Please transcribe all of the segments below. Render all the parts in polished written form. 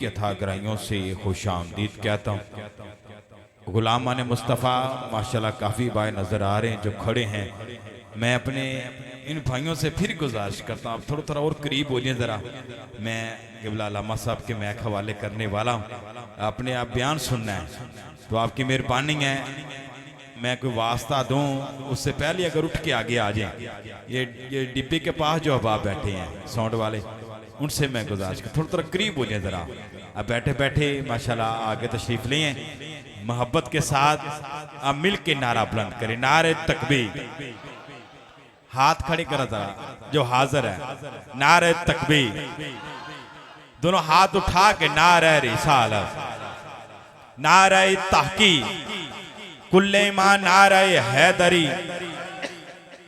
यथा ग्राहियों से खुश आमदीद कहता हूँ। गुलामान मुस्तफ़ा माशाल्लाह काफ़ी भाई नज़र आ रहे हैं जो खड़े हैं। मैं अपने इन भाइयों से फिर गुजारिश करता हूँ, आप थोड़ा थोड़ा और करीब बोलिए ज़रा। मैं क़िबला अल्लामा साहब के मैक हवाले करने वाला हूँ, आपने आप बयान सुनना है तो आपकी मेहरबानी है। मैं कोई वास्ता दूँ उससे पहले अगर उठ के आगे आ जाएं, ये डिब्बे के पास जो अहबाब बैठे हैं साउंड वाले, उनसे मैं गुजारिश कर थोड़ा थोड़ा करीब हो जाए ज़रा। अब बैठे बैठे माशाल्लाह आगे तशरीफ़ लिए हैं, मोहब्बत के साथ अब मिल के नारा बुलंद करें, नारे तकबीर। हाथ खड़े करा ज़रा जो हाजिर है, नारे तकबीर। दोनों हाथ उठा के नारे रिसालत, नारे तहकीक, कुल्ले मां, नारे हैदरी,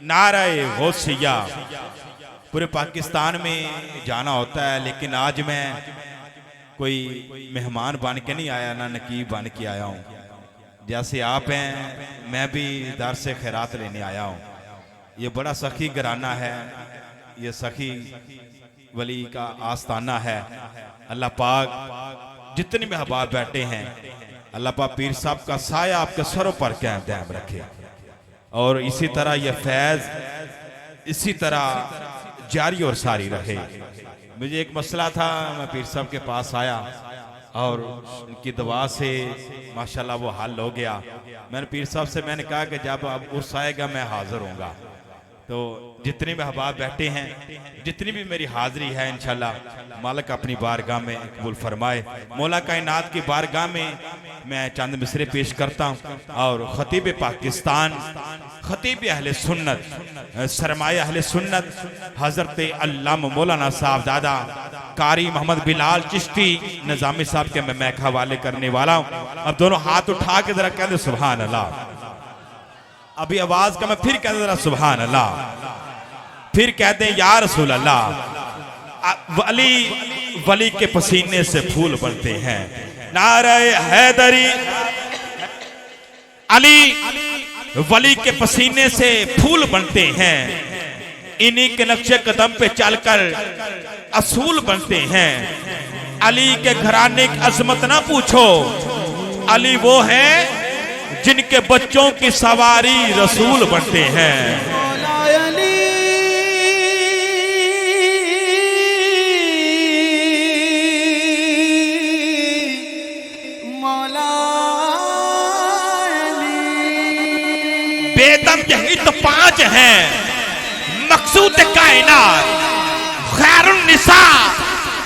नारे गौसिया। पूरे पाकिस्तान में जाना होता है, लेकिन आज मैं कोई मेहमान बन के नहीं आया, ना नकीब बन के आया हूँ। जैसे आप हैं मैं भी दर से खैरात लेने आया हूँ। ये बड़ा सखी घराना है, ये सखी वली का आस्ताना है। अल्लाह पाक जितने भी अहबाब बैठे हैं, अल्लाह पाक पीर साहब का साया आपके सरों पर कायम दायम रखे, और इसी तरह यह फैज़ इसी तरह जारी और सारी रहे। मुझे एक मसला था, मैं पीर साहब के पास आया और उनकी दुआ से माशाल्लाह वो हल हो गया। मैंने पीर साहब से मैंने कहा कि जब अब उर्स आएगा मैं हाजिर होऊंगा। तो जितने भी अहबाब बैठे हैं, जितनी भी मेरी हाजिरी है, इंशाल्लाह मालिक अपनी बारगाह में कबूल फरमाए। मौला कायनात की बारगाह में मैं चंद मिसरे पेश करता हूँ, और खतीब पाकिस्तान, खतीब अहले सुन्नत, सरमाए अहले सुन्नत हजरत अल्लामा मौलाना साहब दादा कारी मोहम्मद बिलाल चिश्ती निजामी साहब के मैं मैक हवाले करने वाला हूँ। अब दोनों हाथ उठा के जरा कहते सुभान अल्लाह। अभी आवाज का मैं फिर कहते जरा सुभान अल्लाह, फिर कहते या रसूल अल्लाह। वली वली के पसीने से फूल बनते हैं, नारे हैदरी। अली वली के पसीने से फूल बनते हैं, इन्हीं के नक्शे कदम पे चलकर असूल बनते हैं। अली के घराने की अजमत ना पूछो, अली वो है जिनके बच्चों की सवारी रसूल बनते हैं। बेदम यही तो पांच हैं, मकसूद कायनात, खैरुन निसा,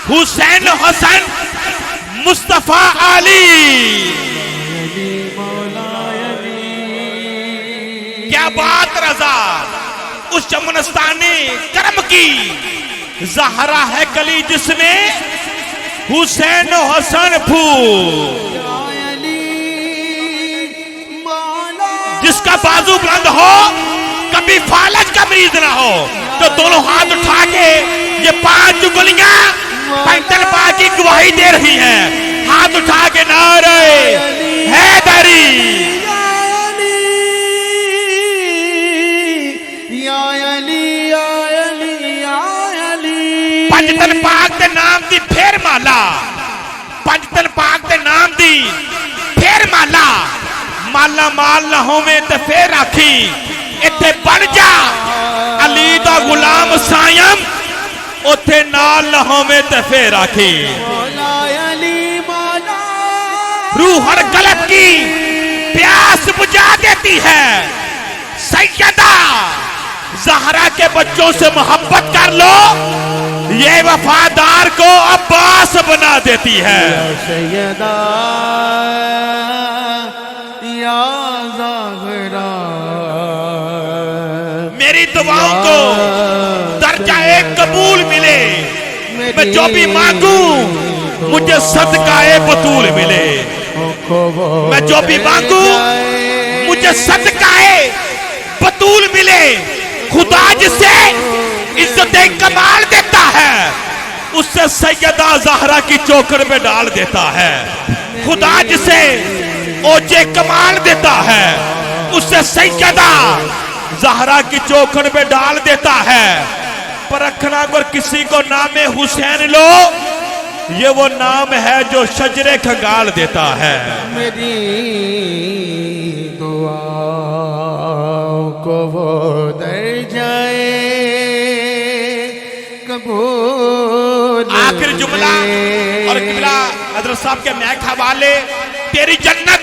हुसैन हसन, मुस्तफा अली। क्या बात रजा, उस चमनस्तानी करम की ज़हरा है कली जिसमें हुसैन हसन फूल। जिसका बाजू बुलंद हो कभी फालज का मरीज ना हो, तो दोनों हाथ उठा के ये पांच उंगलियां पैंतल पा की गवाही दे रही हैं। हाथ उठा के नारे हैदरी, पंजतन पाक दे नाम दी फेर माला, पंजतन पाक दे नाम दी फेर माला। माला माल ना होवे ते फेर आखी इत्थे बन जा अली दा गुलाम सायम, उथे नाल ना होवे ते फेर आखी। रूह हर गलत की प्यास बुझा देती है, सैयदा ज़हरा के बच्चों से मोहब्बत कर लो, ये वफादार को अब्बास बना देती है। सैयदा या ज़हरा, मेरी दुआओं को दर्जा कबूल मिले, मैं जो भी मांगू मुझे सदकाए बतूल मिले। मैं जो भी मांगू मुझे सदकाए बतूल मिले। खुदा जिसे इज्जत कमाल देता है, उससे सैयदा ज़हरा की चौखट में डाल देता है। खुदा जिसे ओजे कमाल देता है, उससे सैयदा ज़हरा की चौखट में डाल देता है। पर रखना अगर किसी को नामे हुसैन लो ये वो नाम है जो शजरे खंगाल देता है। मेरी दुआओं को वो दर जाए कबूल। आखिर जुमला और किबला हजरत साहब के महक हवाले, तेरी जन्नत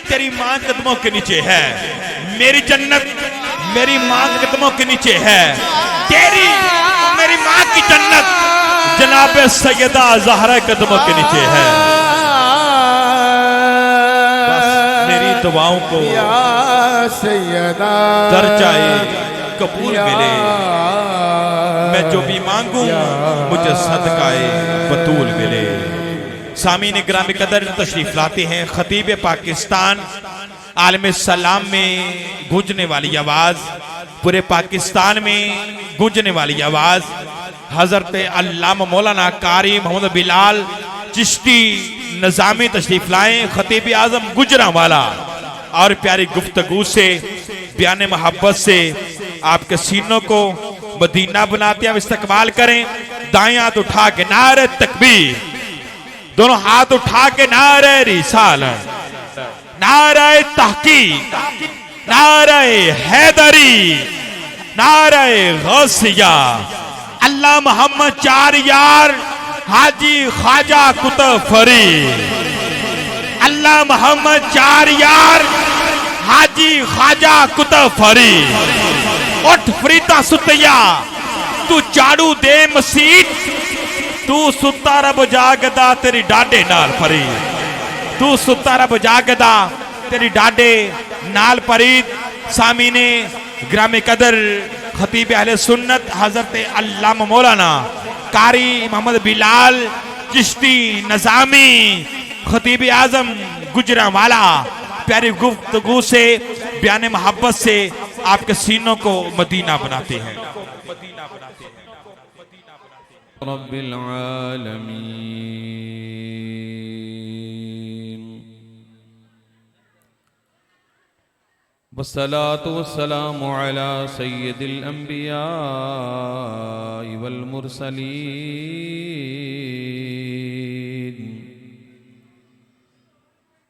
तेरी मां के कदमों के नीचे है, मेरी जन्नत मेरी मां के कदमों के नीचे है, तेरी मेरी मां की जन्नत जनाब सैयदा ज़हरा के कदमों के नीचे है। बस मेरी दुआओं को दर्जाए कबूल मिले, मैं जो भी मांगू मुझे सदकाए बतूल मिले। सामीन ग्रामी कदर तशरीफ लाते हैं खतीब पाकिस्तान आलम सलाम में गूंजने वाली आवाज, पूरे पाकिस्तान में गूंजने वाली आवाज हजरत अल्लामा मौलाना कारी मोहम्मद बिलाल चिश्ती नज़ामी तशरीफ लाए खतीब आजम गुजरांवाला, और प्यारी गुफ्तगू से बयान मोहब्बत से आपके सीनों को मदीना बनाते हैं। इस्तकबाल करें, दाएं हाथ उठा के नारे तकबीर, दोनों हाथ उठा के नारे रिसालत, नारे तहकीक, नारे हैदरी, नारे गौसिया, अल्लाह मोहम्मद चार यार हाजी ख्वाजा कुतुब फरीद, अल्लाह मोहम्मद चार यार हाजी ख्वाजा कुतुब फरीद। उठ फरीदा सुतिया तू झाड़ू दे मसीत, तू सुता रब जागदा तेरी डाडे नाल फरीद, तू सुता रब जागदा तेरी डाडे नाल फरीद। सामीने ग्रामे कदर खतीब अहले सुन्नत हजरत अल्लामा मौलाना कारी मोहम्मद बिलाल चिश्ती नज़ामी खतीब आजम गुजरांवाला प्यारी गुफ्तगू से बयान मोहब्बत से आपके सीनों को मदीना बनाते हैं। रब्बिल आलमीन वस्सलातु वस्सलामु अला सय्यिदिल अंबिया वल मुरसलीन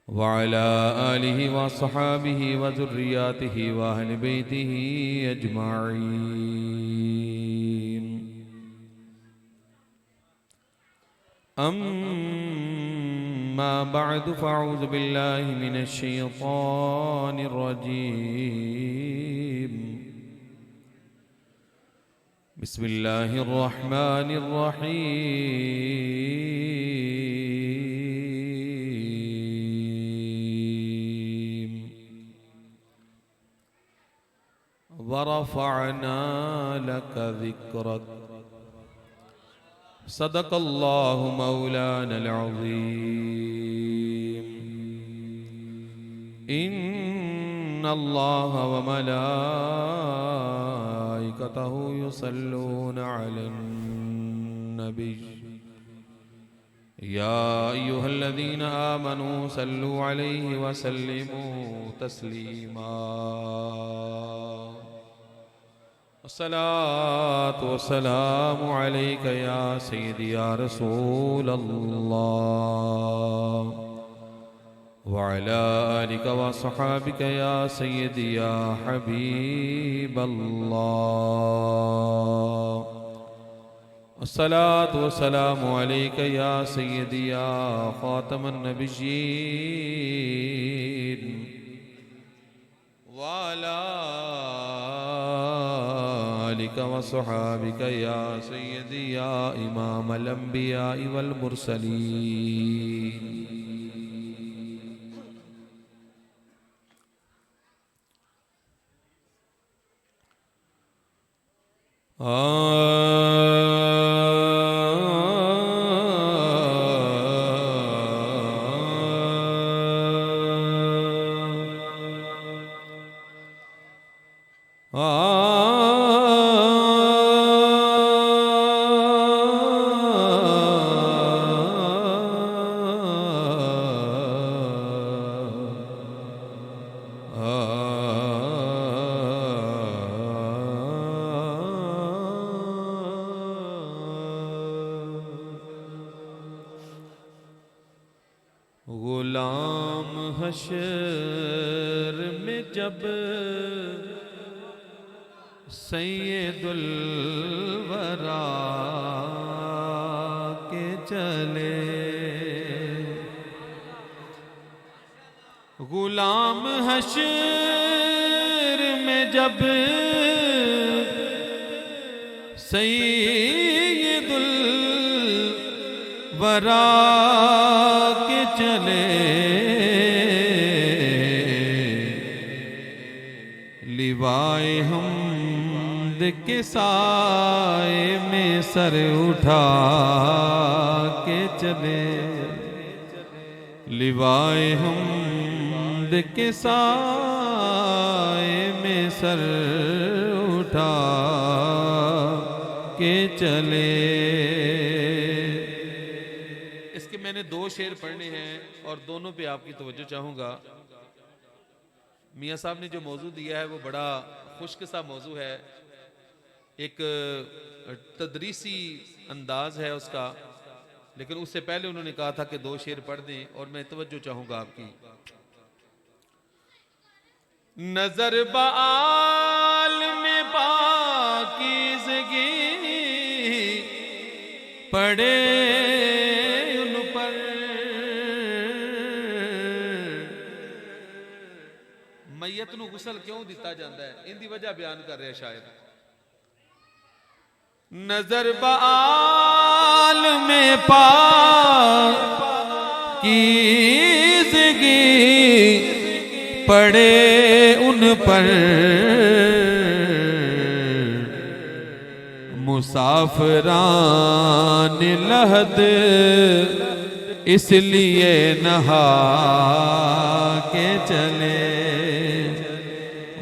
व अला आलिहि व सहाबिहि व ज़ुर्रिय्यातिहि व अहलि बैतिहि अजमाईन। अम्मा बअद फ़अऊज़ु बिल्लाहि मिनश शैतानिर रजीम। बिस्मिल्लाहिर रहमानिर रहीम। व रफ़अना लक ज़िक्रक सदक़ल्लाहु मौलानल अज़ीम। इन्नल्लाह व मलाइकतहु युसल्लूना अलन नबी या अय्युहल्लज़ीना आमनू सल्लु अलैहि व सल्लिमू तस्लीमा। अस्सलातु वस्सलामु अलैका या सय्यदी या रसूल अल्लाह व अला आलिका व सहाबिका या सय्यदी या हबीब अल्लाह। अस्सलातु वस्सलामु अलैका या सय्यदी या खातमन नबिय्यीन व अला आलिका व सहाबिका या सय्यदी या इमामल अंबिया वल मुरसलीन। गुलाम हशर में जब सैयदुल वरा के चले, गुलाम हशर में जब सैयदुल वरा के चले, लिवाए हमद के साए में सर उठा के चले, लिवाए हमद के साए में सर उठा के चले। इसके मैंने दो शेर पढ़ने हैं और दोनों पे आपकी तवज्जो चाहूँगा। मियाँ साहब ने जो मौजू दिया है वो बड़ा खुश्क सा मौजू है, एक तदरीसी अंदाज है उसका, लेकिन उससे पहले उन्होंने कहा था कि दो शेर पढ़ दें और मैं तवज्जो चाहूँगा आपकी। नजर बाल में पाकीज़गी पड़े उन पर, मैयत नूं गुसल क्यों दिता जाता है, इनकी वजह बयान कर रहे शायर। नजर बाल में पाकीज़गी पड़े उन पर, मुसाफिरान लहद इसलिए नहा के चले,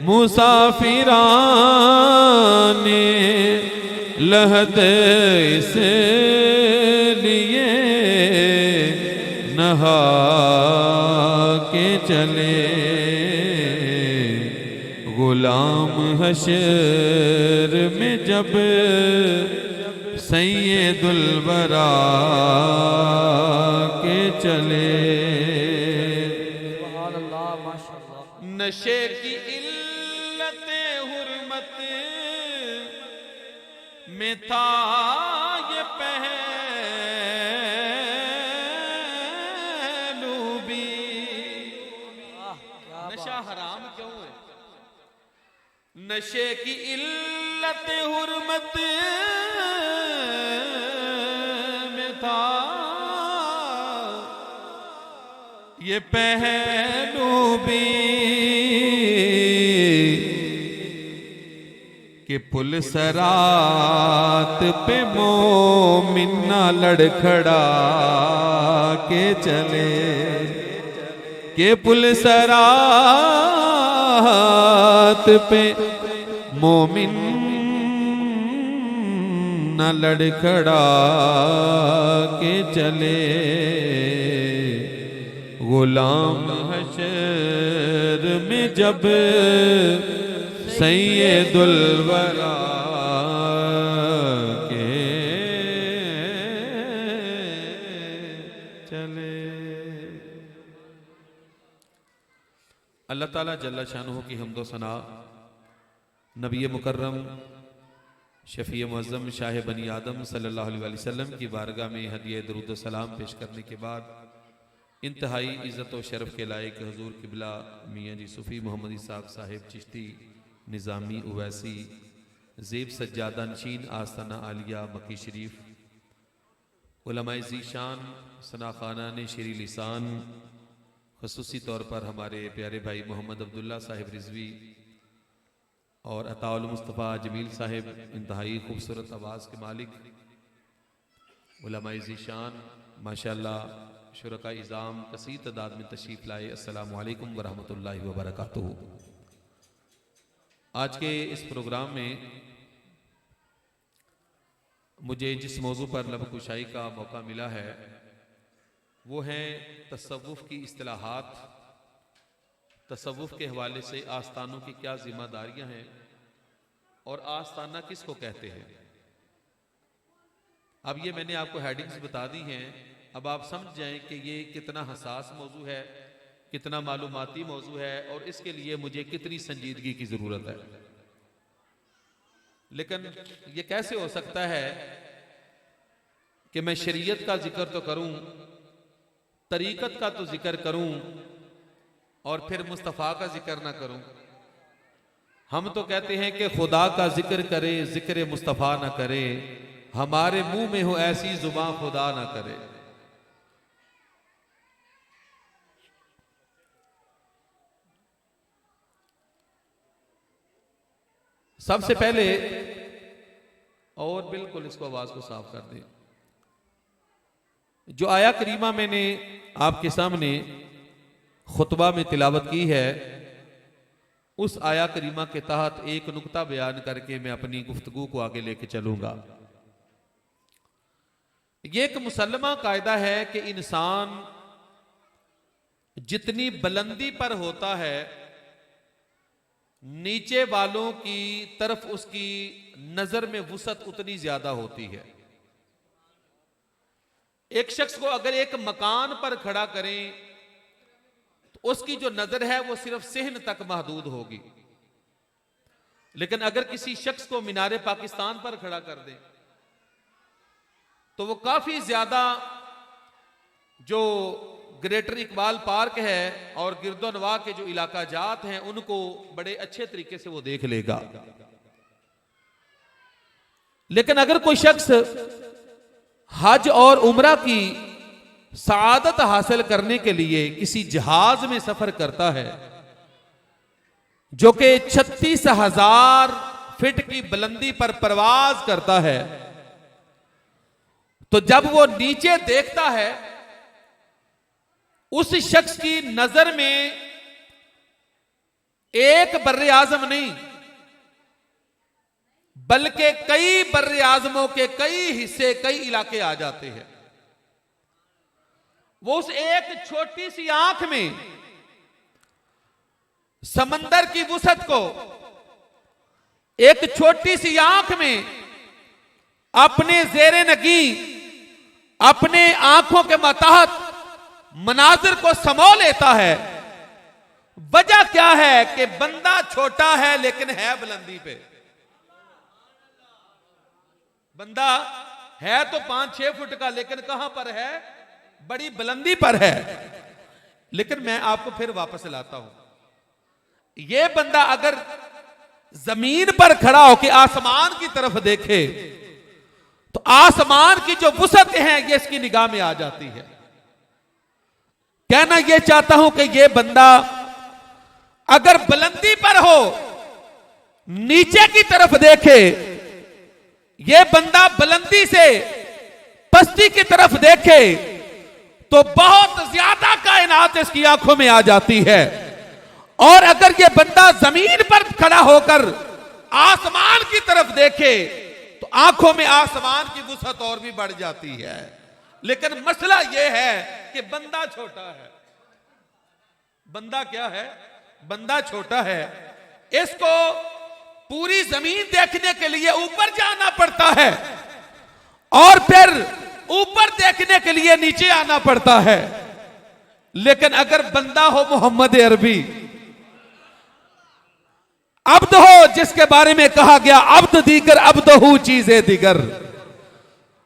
मुसाफिरान लहद इसलिए नहा के चले, गुलाम हशर में जब सैयदुल वरा के चले। नशे की इल्लत हुर्मत में था ये पहलू भी, नशा हराम क्यों है? नशे की इल्लत हुर्मत में था ये पहलू भी, कि पुल सरात पे मोमिन ना लड़खड़ा के चले, के पुल सरात पे मोमिन न लड़खड़ा के चले, गुलाम हशर में जब सैयदुल वरा के चले। अल्लाह ताला जल्ला शानुहु की हम्दो सना नबी मुकर्रम शफ़ी मुअज़्ज़म शाह बनी आदम सल्लल्लाहु अलैहि वसल्लम की बारगाह में हदिया दरूद व सलाम पेश करने के बाद इंतहाई इज़्ज़त व शरफ़ के लायक हुज़ूर क़िबला मियाँ जी सूफ़ी मोहम्मद इसाक़ साहिब चिश्ती निज़ामी उवैसी ज़ेब सज्जादा नशीन आस्ताना आलिया मक्की शरीफ उलमाए ज़ीशान सनाखाना ने शेरी लिसान, ख़ुसूसी तौर पर हमारे प्यारे भाई मोहम्मद अब्दुल्ला साहिब रिजवी और अताउल मुस्तफ़ा जमील साहिब इंतहाई खूबसूरत आवाज़ के मालिक, उलमाए ज़ीशान माशाअल्लाह शुरका इज़ाम कसीर तादाद में तशरीफ़ लाए। अस्सलामु अलैकुम व रहमतुल्लाहि व बरकातुहू। आज के इस प्रोग्राम में मुझे जिस मौजू पर लब कुशाई का मौका मिला है वो है तसव्वुफ़ की इस्तिलाहात, तसव्वुफ़ के हवाले से आस्थानों की क्या जिम्मेदारियां हैं और आस्थाना किसको कहते हैं। अब ये मैंने आपको हेडिंग्स बता दी हैं अब आप समझ जाएं कि ये कितना हसास मौजू है, कितना मालूमाती मौजू है और इसके लिए मुझे कितनी संजीदगी की ज़रूरत है। लेकिन ये कैसे हो सकता है कि मैं शरीयत का जिक्र तो करूं, तरीकत का तो जिक्र करूं और फिर मुस्तफ़ा का जिक्र ना करूं। हम तो कहते हैं कि खुदा का जिक्र करे, जिक्र मुस्तफ़ा ना करे, हमारे मुंह में हो ऐसी जुबान खुदा ना करे। सबसे पहले, और बिल्कुल इसको आवाज को साफ कर दें, जो आया करीमा मैंने आपके सामने खुतबा में तिलावत की है, उस आया करीमा के तहत एक नुक्ता बयान करके मैं अपनी गुफ्तगू को आगे लेके चलूंगा। ये एक मुसल्लमा कायदा है कि इंसान जितनी बुलंदी पर होता है, नीचे वालों की तरफ उसकी नजर में वुसअत उतनी ज्यादा होती है। एक शख्स को अगर एक मकान पर खड़ा करें तो उसकी जो नजर है वो सिर्फ सहन तक महदूद होगी, लेकिन अगर किसी शख्स को मीनारे पाकिस्तान पर खड़ा कर दें तो वो काफी ज्यादा, जो ग्रेटर इकबाल पार्क है और गिरदोनवा के जो इलाका जात हैं उनको बड़े अच्छे तरीके से वो देख लेगा। लेकिन अगर कोई शख्स हज और उम्रा की सआदत हासिल करने के लिए किसी जहाज में सफर करता है जो कि 36,000 फीट की बुलंदी पर परवाज करता है, तो जब वो नीचे देखता है उस शख्स की नजर में एक बर्रे आजम नहीं बल्कि कई बर्रे आजमों के कई हिस्से, कई इलाके आ जाते हैं। वो उस एक छोटी सी आंख में समंदर की वुसअत को, एक छोटी सी आंख में अपने जेरे नगी, अपने आंखों के मातहत मनाजिर को समो लेता है। वजह क्या है कि बंदा छोटा है लेकिन है बुलंदी पे। बंदा है तो 5-6 फुट का, लेकिन कहां पर है? बड़ी बुलंदी पर है। लेकिन मैं आपको फिर वापस लाता हूं, यह बंदा अगर जमीन पर खड़ा होकर आसमान की तरफ देखे तो आसमान की जो वुसअत है ये इसकी निगाह में आ जाती है। कहना यह चाहता हूं कि यह बंदा अगर बुलंदी पर हो, नीचे की तरफ देखे, यह बंदा बुलंदी से पस्ती की तरफ देखे तो बहुत ज्यादा कायनात इसकी आंखों में आ जाती है। और अगर यह बंदा जमीन पर खड़ा होकर आसमान की तरफ देखे तो आंखों में आसमान की वुसअत और भी बढ़ जाती है। लेकिन मसला यह है कि बंदा छोटा है। बंदा क्या है? बंदा छोटा है। इसको पूरी जमीन देखने के लिए ऊपर जाना पड़ता है और फिर ऊपर देखने के लिए नीचे आना पड़ता है। लेकिन अगर बंदा हो मोहम्मद अरबी, अब्द हो जिसके बारे में कहा गया अब्द दीगर अब्दहू चीजें दीगर,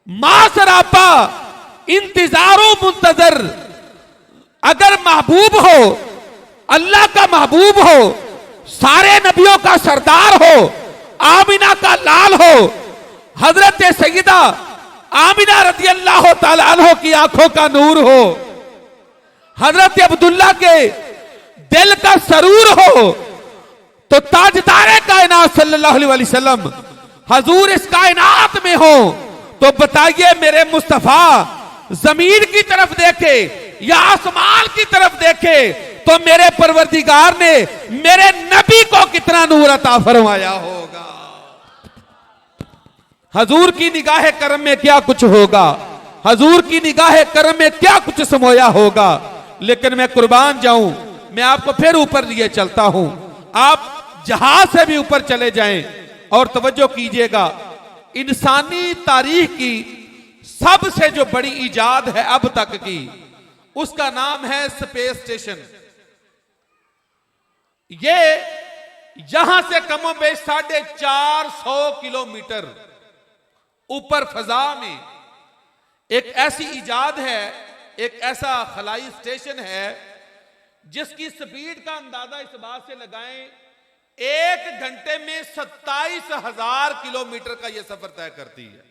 मासरापा इंतजारो मुंतजर, अगर महबूब हो, अल्लाह का महबूब हो, सारे नबियों का सरदार हो, आमिना का लाल हो, हजरत सैयदा आमिना रज़ी अल्लाह ताला अन्हा की आंखों का नूर हो, हजरत अब्दुल्ला के दिल का सरूर हो, तो ताजदारे कायनात सल्लल्लाहु अलैहि वसल्लम हजूर इस कायनात में हो, तो बताइए मेरे मुस्तफा जमीन की तरफ देखे या आसमान की तरफ देखे तो मेरे परवरदिगार ने मेरे नबी को कितना नूर अता फरमाया होगा। हजूर की निगाह करम में क्या कुछ होगा, हजूर की निगाह करम में क्या कुछ समोया होगा। लेकिन मैं कुर्बान जाऊं, मैं आपको फिर ऊपर लिए चलता हूं। आप जहाज से भी ऊपर चले जाएं और तवज्जो कीजिएगा, इंसानी तारीख की सबसे जो बड़ी इजाद है अब तक की, उसका नाम है स्पेस स्टेशन। ये यहां से कमोबेश 450 किलोमीटर ऊपर फजा में एक ऐसी इजाद है, एक ऐसा खलाई स्टेशन है जिसकी स्पीड का अंदाजा इस बात से लगाएं, 1 घंटे में 27,000 किलोमीटर का यह सफर तय करती है।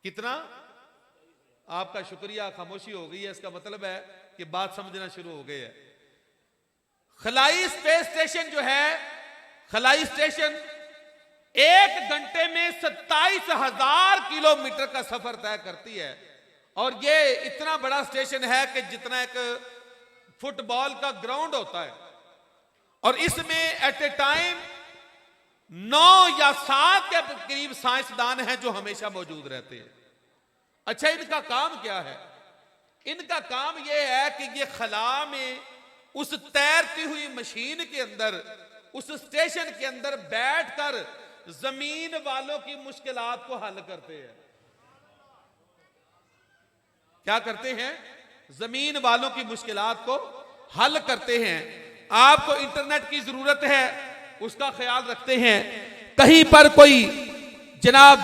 कितना? आपका शुक्रिया, खामोशी हो गई है, इसका मतलब है कि बात समझना शुरू हो गई है। खलाई स्पेस स्टेशन जो है, खलाई स्टेशन 1 घंटे में 27,000 किलोमीटर का सफर तय करती है। और ये इतना बड़ा स्टेशन है कि जितना एक फुटबॉल का ग्राउंड होता है, और इसमें एट ए टाइम 9 या 7 के करीब साइंसदान हैं जो हमेशा मौजूद रहते हैं। अच्छा, इनका काम क्या है? इनका काम यह है कि ये खला में उस तैरती हुई मशीन के अंदर, उस स्टेशन के अंदर बैठकर जमीन वालों की मुश्किलात को हल करते हैं। क्या करते हैं? जमीन वालों की मुश्किलात को हल करते हैं। आपको इंटरनेट की जरूरत है, उसका ख्याल रखते हैं। कहीं पर कोई जनाब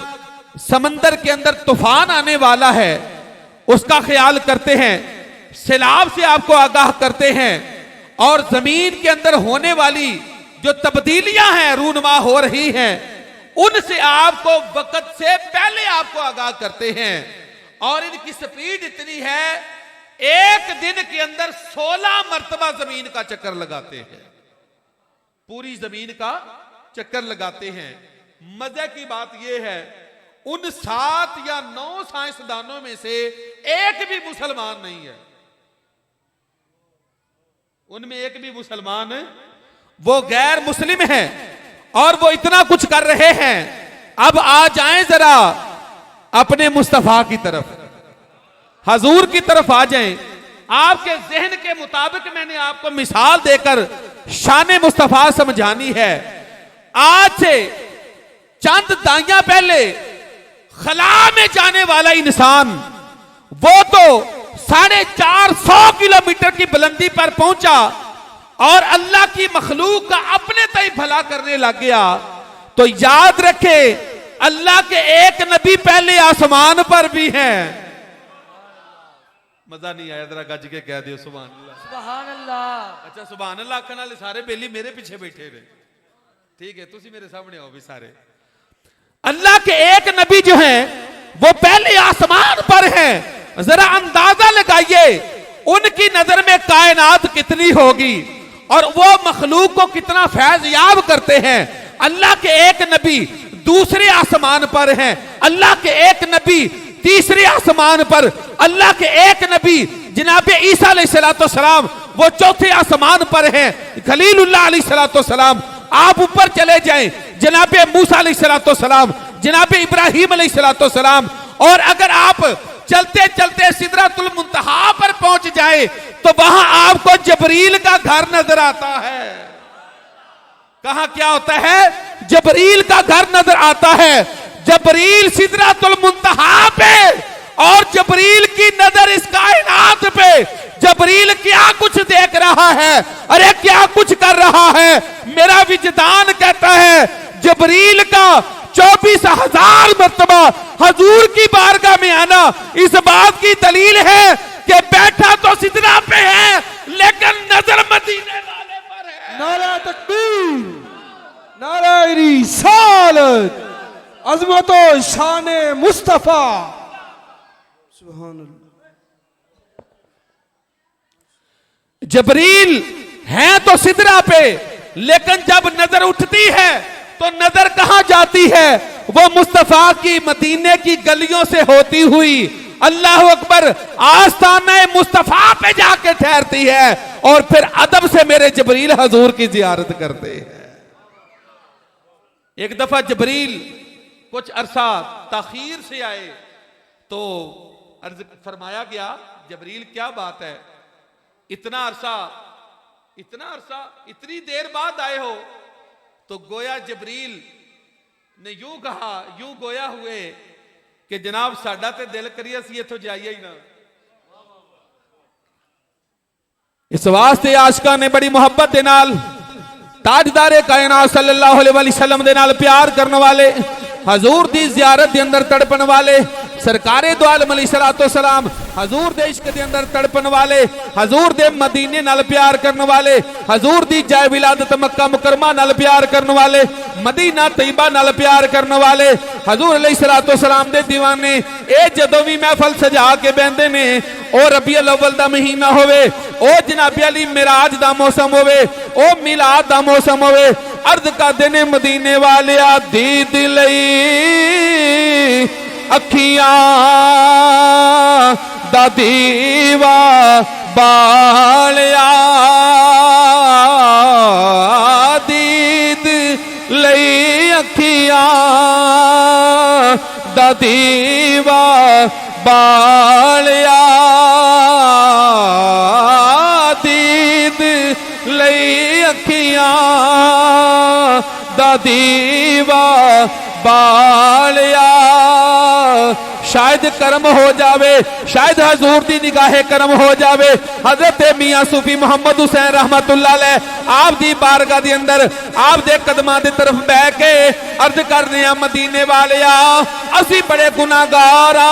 समंदर के अंदर तूफान आने वाला है, उसका ख्याल करते हैं। सैलाब से आपको आगाह करते हैं। और जमीन के अंदर होने वाली जो तब्दीलियां हैं, रूनमा हो रही हैं, उनसे आपको वक्त से पहले आपको आगाह करते हैं। और इनकी स्पीड इतनी है, एक दिन के अंदर 16 मरतबा जमीन का चक्कर लगाते हैं, पूरी जमीन का चक्कर लगाते हैं। मजे की बात यह है, उन 7 या 9 साइंसदानों में से एक भी मुसलमान नहीं है। उनमें एक भी मुसलमान, वो गैर मुस्लिम है और वो इतना कुछ कर रहे हैं। अब आ जाएं जरा अपने मुस्तफा की तरफ, हजूर की तरफ आ जाएं। आपके जहन के मुताबिक मैंने आपको मिसाल देकर शान मुस्तफा समझानी है। आज से चंद दाइयां पहले खला में जाने वाला इंसान, वो तो 450 किलोमीटर की बुलंदी पर पहुंचा और अल्लाह की मखलूक का अपने तय भला करने लग गया। तो याद रखे, अल्लाह के एक नबी पहले आसमान पर भी हैं। मजा नहीं आया? जरा गज के कह दियो सुभान अल्लाह। सुभान अल्लाह। अच्छा, सुभान अल्लाह आखने वाले सारे बेली मेरे पीछे बैठे हुए, ठीक है? तुसी मेरे सामने आओ भी सारे। अल्लाह के एक नबी जो हैं वो पहले आसमान पर हैं। जरा अंदाजा लगाइए उनकी नजर में कायनात कितनी होगी और वो मखलूक को कितना फैज याब करते हैं। अल्लाह के एक नबी दूसरे आसमान पर हैं, अल्लाह के एक नबी तीसरे आसमान पर, अल्लाह के एक नबी जनाब ईसा अलैहिस्सलाम वो चौथे आसमान पर हैं, खलीलुल्लाह अलैहिस्सलाम। आप ऊपर चले जाएं, जनाब मूसा अलैहिस्सलाम, जनाब इब्राहिम अलैहिस्सलाम। और अगर आप चलते चलते सिदरतुल मुंतहा पर पहुंच जाए तो वहां आपको जबरील का घर नजर आता है। कहां क्या होता है? जबरील का घर नजर आता है। जबरील सिदरतुल मुंतहा पे, और जबरील की नजर इस कायनात पे। जबरील क्या कुछ देख रहा है, अरे क्या कुछ कर रहा है। मेरा विजदान कहता है जबरील का 24,000 मरतबा हजूर की बारगाह में आना इस बात की दलील है कि बैठा तो सिदरा पे है लेकिन नजर मदीने वाले पर है। नारा तकबीर, नारा रिसालत, अजमत व शान मुस्तफा। सुभान अल्लाह। जबरील है तो सिदरा पे, लेकिन जब नजर उठती है तो नजर कहां जाती है? वो मुस्तफा की मदीने की गलियों से होती हुई अल्लाह अकबर आस्ताना मुस्तफा पे जाके ठहरती है और फिर अदब से मेरे जबरील हजूर की जियारत करते हैं। एक दफा जबरील कुछ अरसा ताखीर से आए तो अर्ज फरमाया गया, जबरील क्या बात है, इतना अरसा इतनी देर बाद आए हो? तो गोया जबरील ने यूं कहा, यूं गोया हुए कि जनाब साडा ते दिल करिए असीं इत्थों जाइए ही ना। इस वास्ते आशिकां ने बड़ी मुहब्बत दे नाल ताजदारे कायनात सल्लल्लाहु अलैहि वसल्लम दे नाल प्यार करने वाले, हजूर दी जियारत दे अंदर तड़पन वाले, सरकारे दो आलम अलैहिस्सलातो सलाम हजूर दे इश्क दे अंदर तड़पन वाले, हजूर दे मदीने नाल प्यार करने वाले, हजूर दी जाए विलादत मक्का मुकरमा नाल प्यार करने वाले, मदीना तैयबा नाल प्यार करने वाले, हजूर अलैहिस्सलातो सलाम दे दीवाने ए जदों भी महफल सजा के बहंदे ने, ओ रबीउल अव्वल दा महीना होवे, ओ जनाबे अली मिराज दा मौसम होवे, ओ मिलाद दा मौसम होवे, अर्ज करदे ने मदीने वालिया दीद लई अखियां दा दीवा बालिया, दीद लई अखियां दा दीवा बालिया, दीद लई अखियां दा दीवा बालिया। शायद करम हो जावे, शायद हजूर दी निगाहे करम हो जावे। हजरत मियां सूफी मोहम्मद हुसैन रहमतुल्लाह अलैह आप दी बारगाह दे अंदर आप दे कदमां दी तरफ बैठ के अर्ज करने आ मदीने वालिया असी बड़े गुनाहगार आ,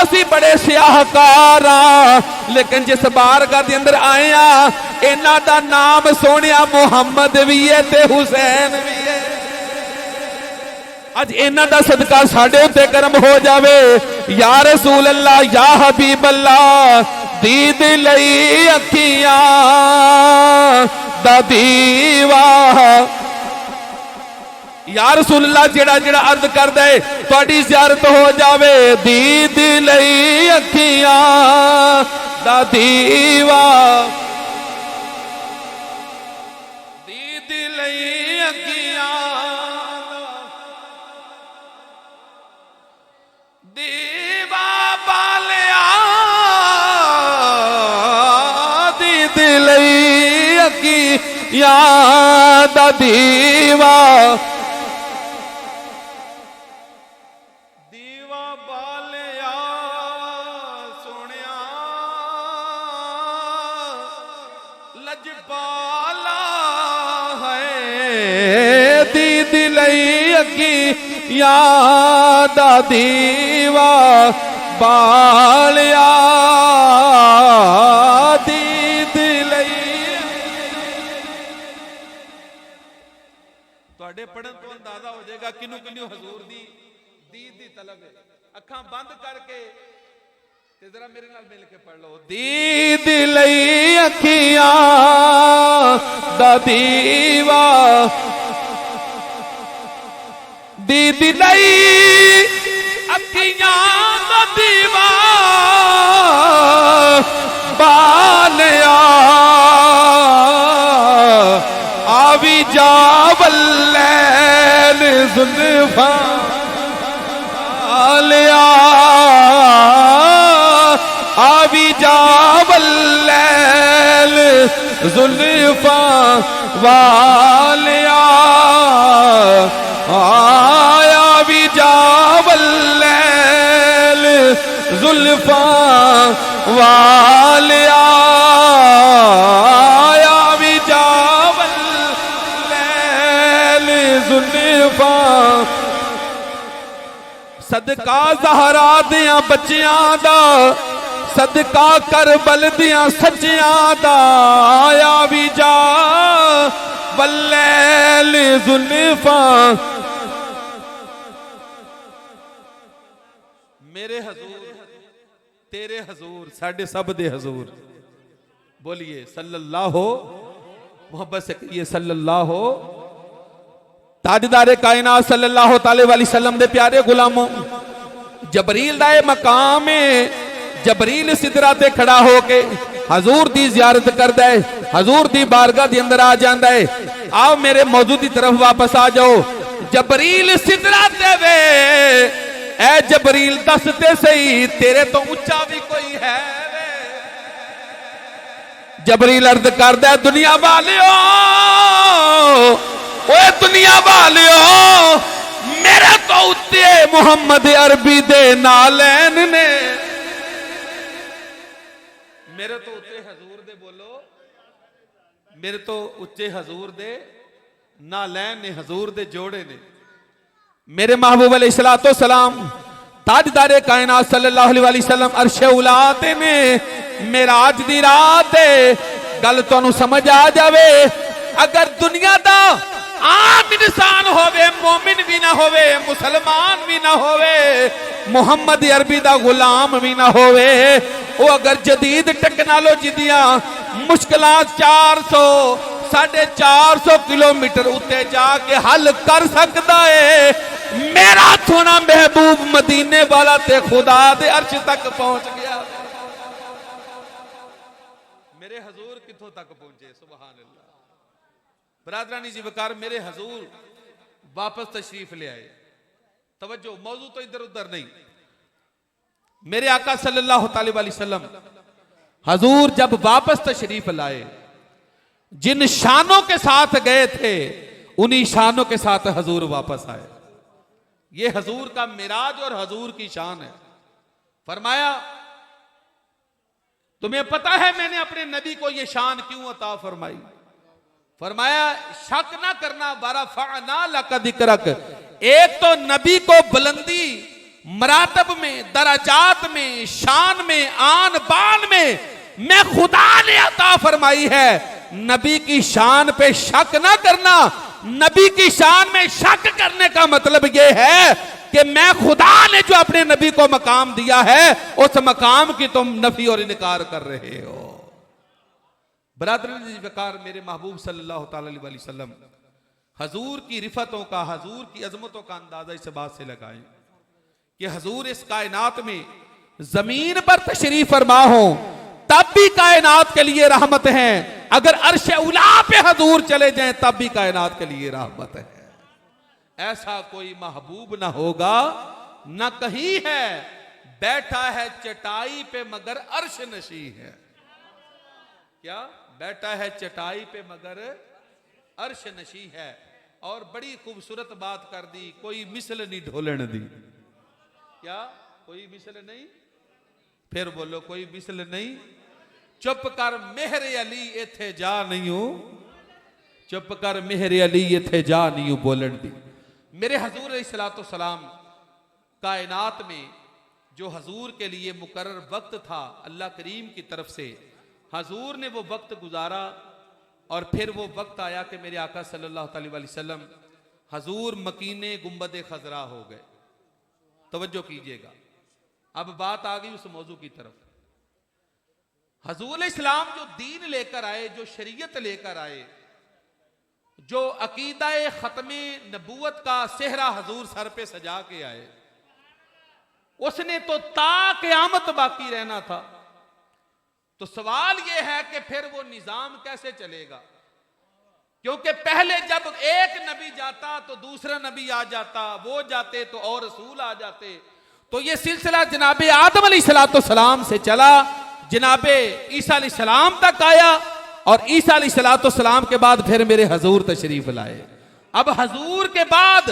असी बड़े सियाहकार आ, लेकिन जिस बारगाह दे अंदर आए आ इन्हां दा नाम सोनिया मुहम्मद भी है ते हुसैन भी है। अज इन्हां दा सदका साडे उत्ते करम हो जावे। या रसूल अल्लाह या हबीब अल्लाह दीद लई अखियां दा दीवा। या रसूल अल्लाह जेड़ा जेड़ा अर्ज करदा है तुहाडी ज़ियारत हो जावे। दीद लई अखियां दा दीवा, दीद लई अखियां दीवा बालिया, दीद लई अखियां दा दीवा, दीवा बालिया सोनिया लजपाला है। दीद लई अखियां दा दीवा बालिया, दीद लई। तुहाडे पढ़न तो अंदाजा हो जाएगा किनू किनू हजूर दी दीद दी तलब है। अखां बंद करके ते जरा मेरे नाल मिल के पढ़ लो। दीद लई अखियां दा दीवा, दीद लई अखियां दा दीवा बालिया, आवी जावल्लैल ज़ुल्फ़ां बालिया, आवी जावल्लैल ज़ुल्फ़ां वालिया, आया भी जावल्लैल ज़ुल्फ़ां वालिया, आया भी जावल्लैल ज़ुल्फ़ां। सदका ज़हरा दियां बच्चियां दा, सदका करबल दियां सच्चियां दा, आया भी जावल्लैल ज़ुल्फ़ां। मेरे हजूर तेरे हजूर साडे सब दे हजूर बोलिए सल्लल्लाहु, मोहब्बत से कहिए सल्लल्लाहु। ताजदारे कायनात सल्लल्लाहु अलैहि वसल्लम दे प्यारे गुलामों, जबरील दा मकाम है। जबरील सिदरा ते खड़ा होके हजूर दी जियारत करदा है, हजूर दी बारगाह दे अंदर आ जांदा है। आओ मेरे मौजू दी तरफ वापस आ जाओ। जबरील सिदरा ते वे ऐ जबरील दस ते सही तेरे तो उच्चा भी कोई है। जबरील अर्ज करदा दुनिया वालियो, ओए दुनिया वालियो मेरे तो उत्ते मुहम्मद अरबी दे नालैन ने, मेरे तो उत्ते हजूर दे, बोलो मेरे तो उच्चे हजूर दे नालैन ने, हजूर दे जोड़े ने। मेरे महबूब अलैहिस्सलातो सलाम ताजदारे कायनात सल्लल्लाहु अलैहि वसल्लम अरशे उलाते ने मेराज दी रात गल तुहानू समझ आ जावे। अगर दुनिया दा आम इंसान होवे, मोमिन भी ना होवे, मुसलमान भी ना होवे, मुहम्मद अरबी दा गुलाम भी ना होवे, वो अगर जदीद टेक्नोलॉजी दिया मुश्किलात 400-450 किलोमीटर उत्ते जाके हल कर सकता है। मेरा सोना महबूब मदीने वाला ते खुदा दे अर्श तक पहुंच गया। मेरे हजूर किथों तक पहुंचे, सुभान अल्लाह। बरादरानी जी वकार, मेरे हजूर वापस तशरीफ ले आए। तवज्जो, मौजू तो इधर उधर नहीं। मेरे आका सल्लल्लाहु अलैहि वसल्लम हजूर जब वापस तशरीफ लाए, जिन शानों के साथ गए थे उन्हीं शानों के साथ हजूर वापस आए। ये हजूर का मिराज और हजूर की शान है। फरमाया, तुम्हें पता है मैंने अपने नबी को ये शान क्यों अता फरमाई? फरमाया, शक ना करना, वरफ़अना लक ज़िक्रक। एक तो नबी को बुलंदी मरातब में, दराजात में, शान में, आन बान में मैं खुदा ने अता फरमाई है। नबी की शान पे शक ना करना। नबी की शान में शक करने का मतलब यह है कि मैं खुदा ने जो अपने नबी को मकाम दिया है उस मकाम की तुम नफी और इनकार कर रहे हो। बरादरीन वकार, मेरे महबूब सल्लल्लाहु अलैहि वसल्लम हजूर की रिफतों का, हजूर की अजमतों का अंदाजा इस बात से लगाएं कि हजूर इस कायनात में जमीन पर तशरीफ फरमा हो तब भी कायनात के लिए रहमत है। अगर अर्श उला पे हजूर चले जाएं तब भी कायनात के लिए रहमत है। ऐसा कोई महबूब ना होगा, ना कहीं है। बैठा है चटाई पे मगर अर्श नशी है। क्या? बैठा है चटाई पे मगर अर्श नशी है। और बड़ी खूबसूरत बात कर दी, कोई मिसल नहीं ढोलन दी। क्या? कोई मिसल नहीं? फिर बोलो, कोई मिसल नहीं। चुप कर मेहरे अली इथे जा नहीं हूं, चुप कर मेहरे अली इथे जा नहीं हूं बोलन दी। मेरे हजूर अलैहिस्सलातो सलाम कायनात में जो हजूर के लिए मुकर्रर वक्त था अल्लाह करीम की तरफ से, हजूर ने वो वक्त गुजारा। और फिर वो वक्त आया कि मेरे आका सल्लल्लाहु अलैहि वसल्लम हजूर मकीने गुंबद खजरा हो गए। तवज्जो कीजिएगा, अब बात आ गई उस मौजू की तरफ। हजूर इस्लाम जो दीन लेकर आए, जो शरीयत लेकर आए, जो अकीदा खत्मे नबूवत का सेहरा हजूर सर पे सजा के आए, उसने तो ता क़यामत बाकी रहना था। तो सवाल यह है कि फिर वो निजाम कैसे चलेगा? क्योंकि पहले जब एक नबी जाता तो दूसरा नबी आ जाता, वो जाते तो और रसूल आ जाते। तो ये सिलसिला जनाबे आदम अलैहिस्सलाम से चला, जनाबे ईसा अलैहिस्सलाम तक आया, और ईसा अलैहिस्सलाम के बाद फिर मेरे हजूर तशरीफ लाए। अब हजूर के बाद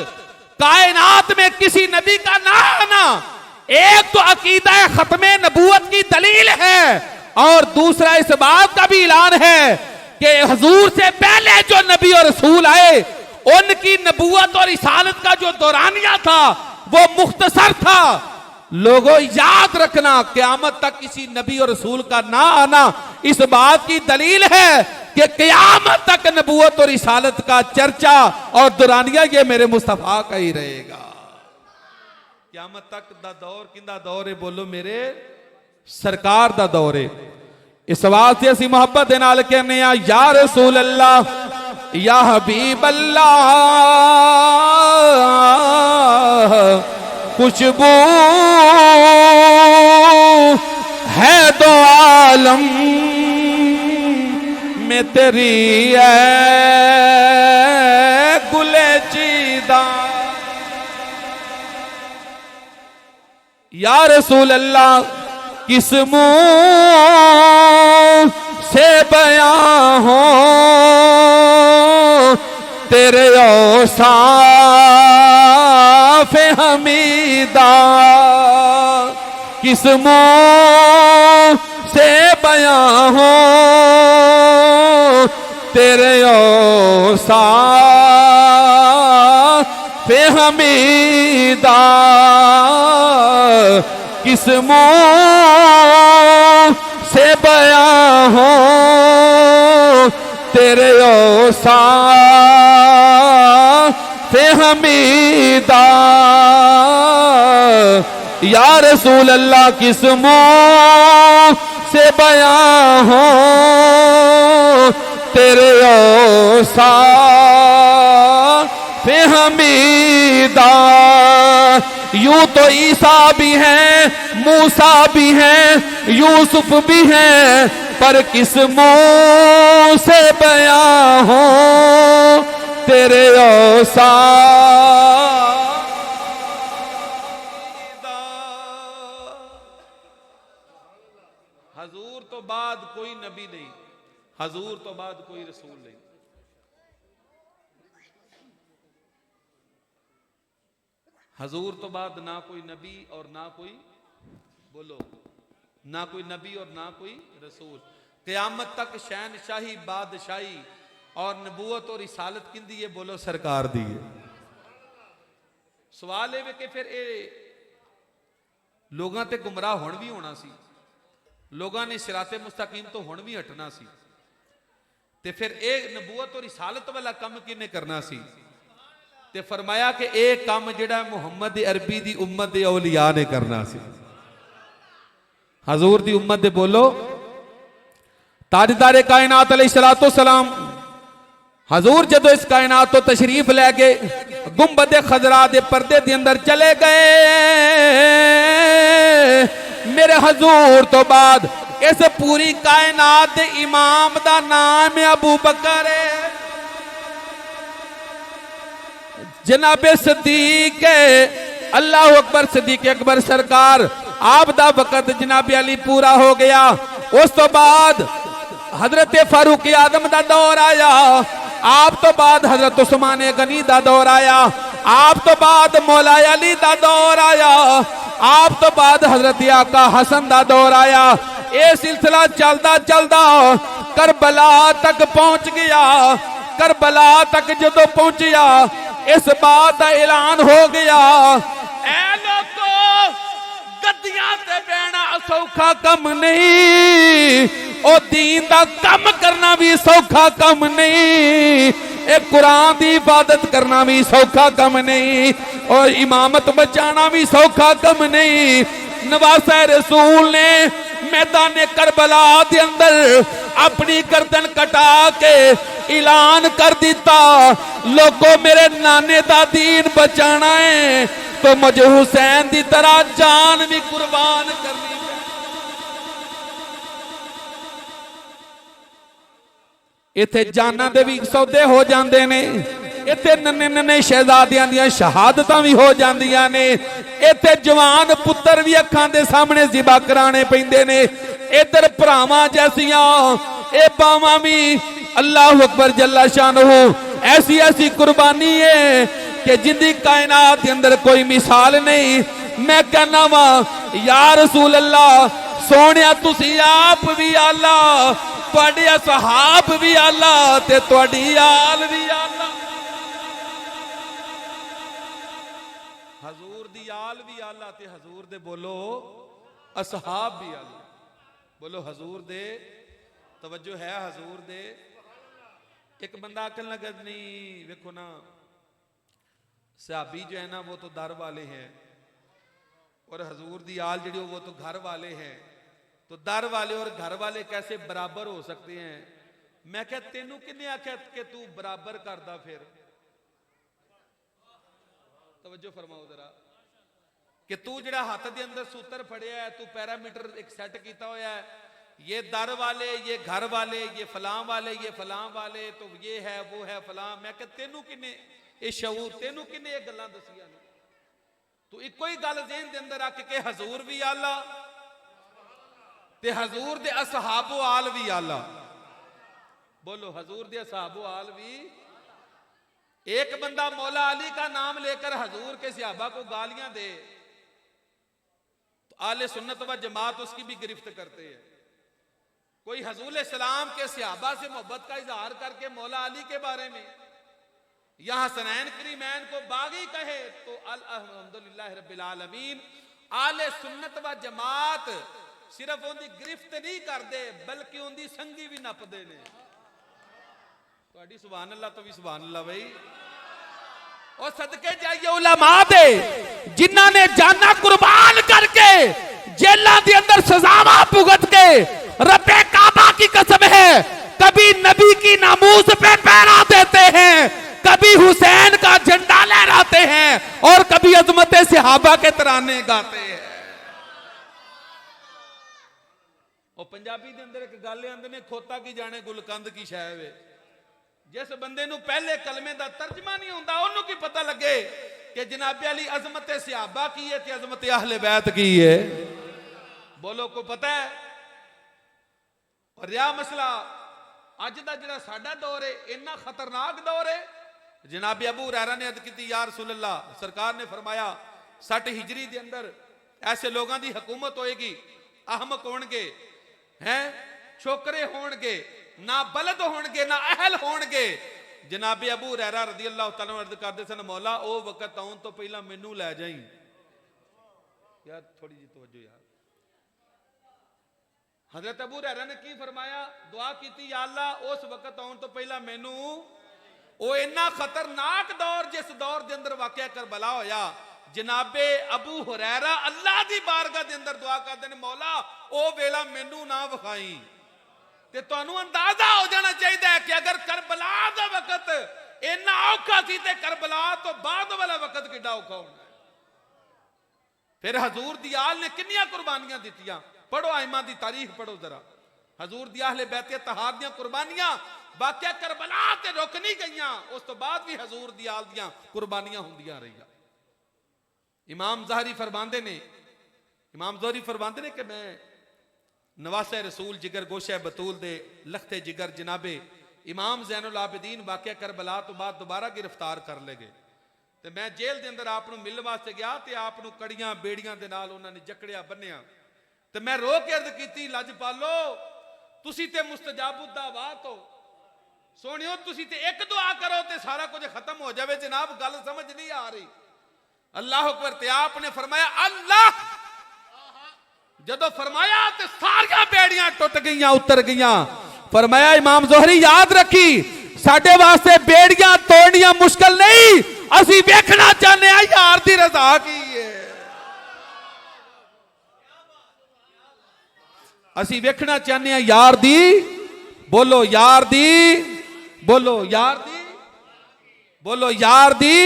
कायनात में किसी नबी का ना आना, एक तो अकीदा खत्मे नबूवत की दलील है, और दूसरा इस बात का भी ऐलान है कि हजूर से पहले जो नबी और रसूल आए उनकी नबूवत और रिसालत का जो दौरानिया था वो मुख्तसर था। लोगों याद रखना, क़यामत तक किसी नबी और रसूल का ना आना इस बात की दलील है कि क़यामत तक नबूवत और रिसालत का चर्चा और दौरानिया ये मेरे मुस्तफा का ही रहेगा। क़यामत तक दा दौर किंदा दौर है? बोलो, मेरे सरकार दा दौर है। इस वास्ते असी मोहब्बत दे नाल कहने आ, या रसूल अल्लाह या हबीब अल्लाह, खुशबू है दो आलम में तेरी है गुले चीदा। या रसूल अल्लाह, किस मुंह से बयां हो तेरे औसान फे हमीदा किस मुंह से बयां हो तेरे औसाफ़े हमीदा किस मुंह से बयां हो तेरे औसाफ़े हमीदा या रसूल अल्लाह किस मुंह से बयां हो तेरे औसाफ़े हमीदा। यूं तो ईसा भी हैं, मूसा भी हैं, यूसुफ भी हैं, पर किस मुंह से बयां हो तेरे औसाफ़। हजूर तो बाद कोई नबी नहीं, हजूर तो बाद कोई रसूल नहीं। हजूर तो बाद ना कोई नबी और ना कोई, बोलो, ना कोई नबी और ना कोई रसूल। क़यामत तक शहनशाही बादशाही और नबूवत और रिसालत किंदी है, बोलो सरकार दी है। सवाल है कि फिर ये लोगों ते गुमराह हुण भी होना सी, लोगों ने सिराते मुस्तकीम तो हुण भी हटना सी, ते फिर एक नबूवत और रिसालत वाला कम किने करना सी। ते फरमाया कि एक काम जिहड़ा मुहम्मद अरबी दी उम्मत दे औलिया ने करना सी। हजूर दी उम्मत दे बोलो ताजदारे कायनात अलैहिस्सलातु सलाम हजूर जदों इस कायनात तो तशरीफ लै गए गुंबद खजरा दे पर्दे दे अंदर चले गए। मेरे हजूर तो बाद इस पूरी कायनात दे इमाम दा नाम है अबू बकर जनाबे सदीक अल्लाह अकबर सदीक अकबर सरकार आप दा वक़्त जनाबे अली पूरा हो गया। उस तो बाद हजरत फारूक आदम दा दौर आया, आप तो बाद हजरत उस्मान गनी दा दौर आया, आप तो बाद मौला अली दा दौर आया, आप तो बाद हजरत आका हसन दा दौर आया। ये सिलसिला चलदा चलदा करबला तक पहुंच गया। करबला तक जदों पहुंचिया इस बात का ऐलान हो गया, ऐ लोगों गद्दियां ते बैठना सौखा कम नहीं, और दीन दा कम करना भी सौखा कम नहीं, एक कुरान की इबादत करना भी सौखा कम नहीं, और इमामत बचाना भी सौखा कम नहीं। नवासा रसूल ने मैदान करबला के अंदर अपनी गर्दन कटा के ऐलान कर दिता, लोगों मेरे नाने दा दीन बचाना है तो मुझे हुसैन की तरह जान भी कुर्बान करनी है। इत्थे जाना दे भी सौदे हो जाते ने, इत्थे नन्हे नन्हे शहजादियां दियां शहादतां भी हो जांदियां ने, इत्थे जवान पुत्र भी अखां दे सामने ज़िबा कराने पैंदे ने। इधर भरावां जैसियां ए बावां भी अल्लाह अकबर जल्ला शानहू ऐसी ऐसी कुर्बानी है कि जिंदी कायनात के अंदर कोई मिसाल नहीं। मैं कहना वा या रसूल अल्लाह सोनिया तुसी आप भी आला, तुहाडे असहाब भी आला ते तुहाडी आल भी आला। हजूर दी आल भी आला ते हजूर दे बोलो असहाब भी आला। बोलो हजूर दे तवज्जो है, हजूर दे। एक बंदा आकल नगद नहीं, देखो ना सहाबी जो है ना वो तो दर वाले हैं, और हजूर दी आल जड़ी वो तो घर वाले हैं। तो दर वाले और घर वाले कैसे बराबर हो सकते हैं? मैं क्या तेनू किन्ने आख्या कि तू बराबर करदा? फिर तवज्जो फरमाओ जरा कि तू जड़ा हाथ दे अंदर सूत्र फड़िया है, तू पैरामीटर एक सेट किया होया है, ये दर वाले, ये घर वाले, ये फलां वाले, ये फलां वाले, तो ये है वो है फलां। मैं क्या तेनू किन्ने ये शऊर, तेनू किन्ने ये गल्लां दसियां ने? तू इको ही गल ज़हन दे अंदर रख के हजूर भी आला ते हजूर दे असहाबो आल भी आला। बोलो हजूर दे असहाबो आल भी। एक बंदा मौला अली का नाम लेकर हजूर के सहाबा को गालियां दे तो आले सुन्नत व जमात उसकी भी गिरफ्त करते हैं। कोई हजूर सलाम के सहाबा से मोहब्बत का इजहार करके मौला अली के बारे में या हसनैन करीमैन को बागी कहे तो अल्हम्दुलिल्लाह रब्बिल आलमीन आले सुन्नत व जमात सिर्फ उनकी गिरफ्त नहीं करते बल्कि उनकी संगी भी नपदे ने। सुभान अल्लाह तो भी सुभान अल्लाह भाई। और सदके जाइए उलमा दे जिन्हां ने जाना कुर्बान करके जेलों के अंदर सजावां भुगत के रब्बे काबा की कसम है कभी नबी की नामूस पे पहरा देते हैं, कभी हुसैन का झंडा लहराते हैं और कभी अजमत सहाबा के तराने गाते हैं। और पंजाबी के अंदर एक गल आंदे ने खोता की जाने गुलकंद की शै वे। जिस बंदे नूं पहले कलमे का तर्जमा नहीं होंदा उन्होंने की पता लगे कि जनाबे अली अजमत सहाबा की है ते अजमत अहले बैत की है। बोलो को पता है। और रहा मसला अज का जिहड़ा साडा दौर है इन्ना खतरनाक दौर है। जनाबे अबू हुरैरा ने अर्ज की या रसूल अल्लाह सरकार ने फरमाया 60 हिजरी के अंदर ऐसे लोगों की हुकूमत होएगी अहमक होणगे हैं छोकरे होणगे ना बलद होणगे ना अहल होणगे। जनाबे अबू हुरैरा रज़ी अल्लाह तआला अर्ज करते सन मौला ओ वक्त आउण तो पहला मैनू लै जाई। यार थोड़ी जी तवज्जो यार। हजरत अबू हुरैरा ने की फरमाया दुआ की या अल्लाह उस वक्त आउण तो पहला मैनू ओ इन्ना खतरनाक दौर जिस दौर के अंदर वाकया करबला होया जनाबे अबू हुरैरा अल्लाह की बारगाह के अंदर दुआ करते हैं मौला ओ वेला मैनू ना विखाई। ते तुहानू अंदाजा हो जाना चाहिए कि अगर करबला दा वक्त इन्ना औखा सी ते करबला तो बाद वाला वक्त किड्डा औखा होना। फिर हजूर दी आल ने कितनी कुर्बानियां दित्तियां। पढ़ो आइमा दी तारीख पढ़ो जरा। हजूर दी अहले बैत तहार दियां कुर्बानियां वाकया करबला ते रुक नहीं गईयां। उस तो बाद भी हजूर दी आल दियां कुर्बानियां होंदियां रहियां। इमाम ज़हरी फरमांदे ने कि मैं नवासे रसूल जिगर गोशे बतूल दे लखते जिगर जनाबे इमाम ज़ैनुल आबिदीन वाकया करबला तो बाद दोबारा गिरफ्तार कर ले गए तो मैं जेल के अंदर आप मिलने वास्ते गया तो आप कड़ियां बेड़ियां दे नाल उन्होंने जकड़िया बन्निया तो मैं रो के अर्ज की लजपालो तुसी ते मुस्तजाबुद दावात हो सोनियो तुसी ते एक दुआ करो तो सारा कुछ खत्म हो जाए। जनाब गल समझ नहीं आ रही। अल्लाह अकबर ते आपने फरमाया अल्लाह जदों फरमाया ते सारियां बेड़ियां टुट गईयां उतर गईयां। फरमाया इमाम ज़ोहरी याद रखी साडे वास्ते बेड़ियां तोड़नियां मुश्किल नहीं असी वेखना चाहते हैं यार दी रज़ा की है। असी वेखना चाहते हैं यार दी बोलो यार दी बोलो यार दी बोलो यार दी।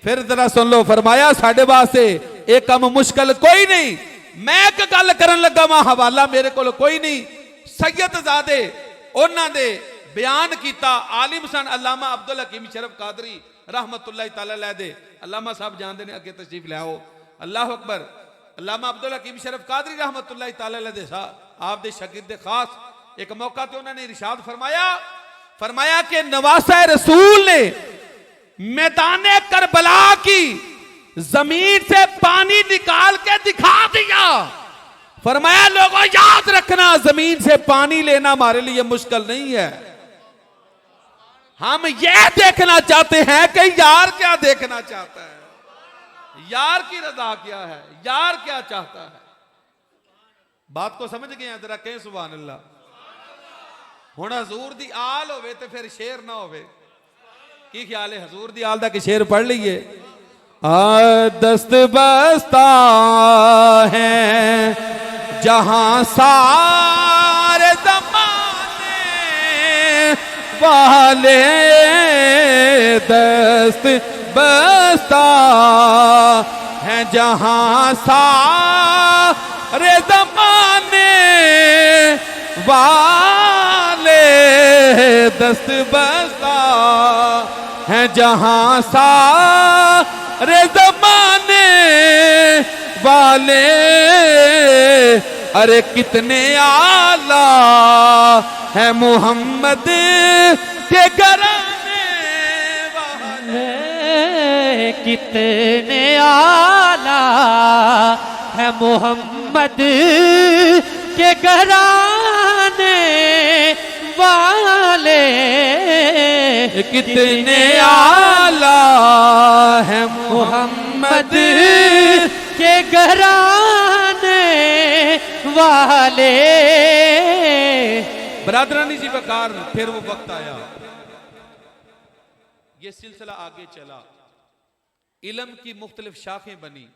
फिर जरा सुन लो फरमाया साडे वास्ते एक काम मुश्किल कोई नहीं। मैं एक गल करन लगा वा हवाला मेरे को कोई नहीं। सैयदजादे उन्हां दे बयान किया आलिम सन अल्लामा अब्दुल हकीम शरफ कादरी रहमतुल्लाह तआला अलैह दे अल्लामा साहब जानते हैं अगे तशरीफ ले आओ। अल्लाह अकबर अल्लामा अब्दुल हकीम शरफ कादरी रहमतुल्लाह तआला अलैह दे आप दे शागिर्द खास एक मौका ते उन्होंने इरशाद फरमाया कि नवासा रसूल ने मैदाने करबला की जमीन से पानी निकाल के दिखा दिया। फरमाया लोगों याद रखना जमीन से पानी लेना हमारे लिए मुश्किल नहीं है। हम यह देखना चाहते हैं कि यार क्या देखना चाहता है, यार की रजा क्या है, यार क्या चाहता है। बात को समझ गए जरा कहें सुभान अल्लाह। हुण हजूर दी आल होवे ते फिर शेर ना होवे। की ख्याल है हजूर दी आल दा कि शेर पढ़ लीए। दस्त बस्ता है जहां सारे ज़माने वाले दस्त बस्ता है जहां सारे ज़माने वाले दस्त बस्ता है जहां सारे ज़माने वाले। अरे कितने आला है मोहम्मद के घराने कितने आला है मोहम्मद के घराने वाले, कितने आला है मोहम्मद के घराने वाले। बरादरानी जी बकार फिर वो वक्त आया, ये सिलसिला आगे चला, इल्म की मुख्तलिफ शाखें बनी,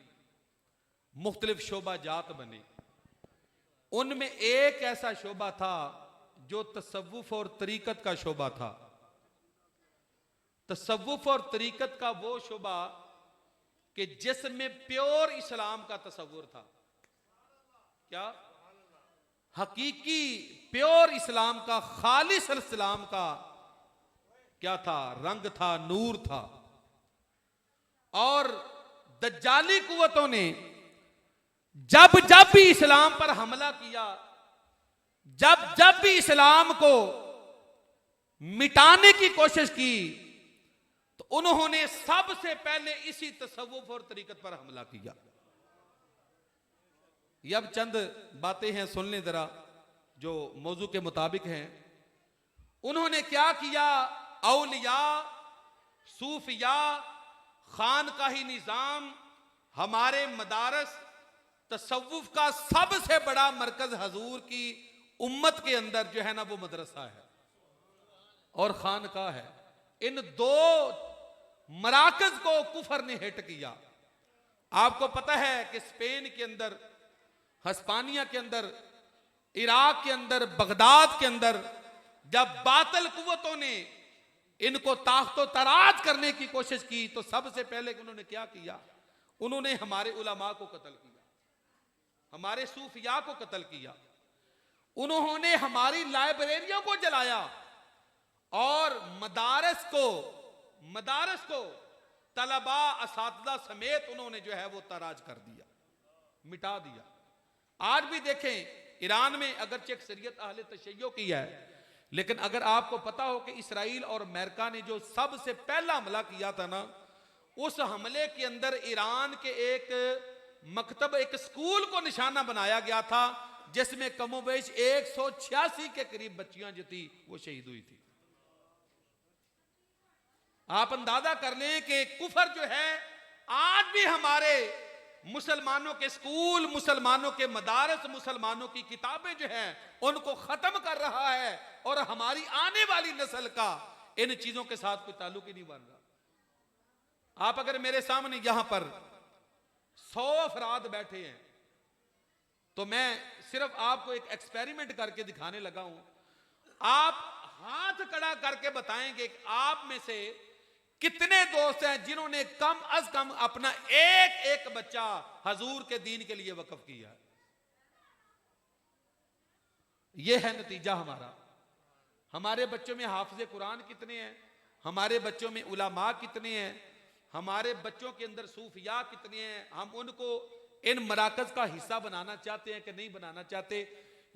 मुख्तलिफ शोबा जात बने। उनमें एक ऐसा शोबा था जो तसव्वुफ और तरीकत का शोबा था। तसव्वुफ और तरीकत का वो शोबा कि जिसमें प्योर इस्लाम का तसव्वुर था। क्या? हकीकी प्योर इस्लाम का, खालिस इस्लाम का क्या था? रंग था, नूर था। और दज्जाली कुव्वतों ने जब जब भी इस्लाम पर हमला किया, जब जब भी इस्लाम को मिटाने की कोशिश की, तो उन्होंने सबसे पहले इसी तसव्वुफ और तरीकत पर हमला किया। ये अब चंद बातें हैं, सुन लें जरा, जो मौजू के मुताबिक हैं। उन्होंने क्या किया? औलिया, सूफिया, खानकाही निजाम, हमारे मदारस, तसव्वुफ का सबसे बड़ा मरकज हजूर की उम्मत के अंदर जो है ना, वो मदरसा है और खानका है। इन दो मराकज को कुफर ने हिट किया। आपको पता है कि स्पेन के अंदर, हस्पानिया के अंदर, इराक के अंदर, बगदाद के अंदर जब बातिल कुव्वतों ने इनको ताख्तो तराज करने की कोशिश की, तो सबसे पहले उन्होंने क्या किया? उन्होंने हमारे उलमा को कत्ल किया, हमारे सूफिया को कत्ल किया, उन्होंने हमारी लाइब्रेरियों को जलाया और मदारस को तलबा, असातिज़ा समेत उन्होंने जो है वो तराज कर दिया, मिटा दिया। आज भी देखें ईरान में अगरचे अक्सरियत अहले तशय्यो की है, लेकिन अगर आपको पता हो कि इसराइल और अमेरिका ने जो सबसे पहला हमला किया था ना, उस हमले के अंदर ईरान के एक मकतब, एक स्कूल को निशाना बनाया गया था, जिसमें कमोबेश 186 के करीब बच्चियां जो थी वो शहीद हुई थी। आप अंदाजा कर लें कि कुफर जो है आज भी हमारे मुसलमानों के स्कूल, मुसलमानों के मदारस, मुसलमानों की किताबें जो हैं उनको खत्म कर रहा है, और हमारी आने वाली नस्ल का इन चीजों के साथ कोई ताल्लुक ही नहीं बन रहा। आप अगर मेरे सामने यहां पर 100 अफराद बैठे हैं, तो मैं सिर्फ आपको एक एक्सपेरिमेंट करके दिखाने लगा हूं। आप हाथ खड़ा करके बताएंगे कि आप में से कितने दोस्त हैं जिन्होंने कम अज कम अपना एक एक बच्चा हजूर के दीन के लिए वक्फ किया है। यह है नतीजा हमारा। हमारे बच्चों में हाफिज़े कुरान कितने हैं, हमारे बच्चों में उलमा कितने हैं, हमारे बच्चों के अंदर सूफिया कितने हैं। हम उनको इन मराकज का हिस्सा बनाना चाहते हैं कि नहीं बनाना चाहते।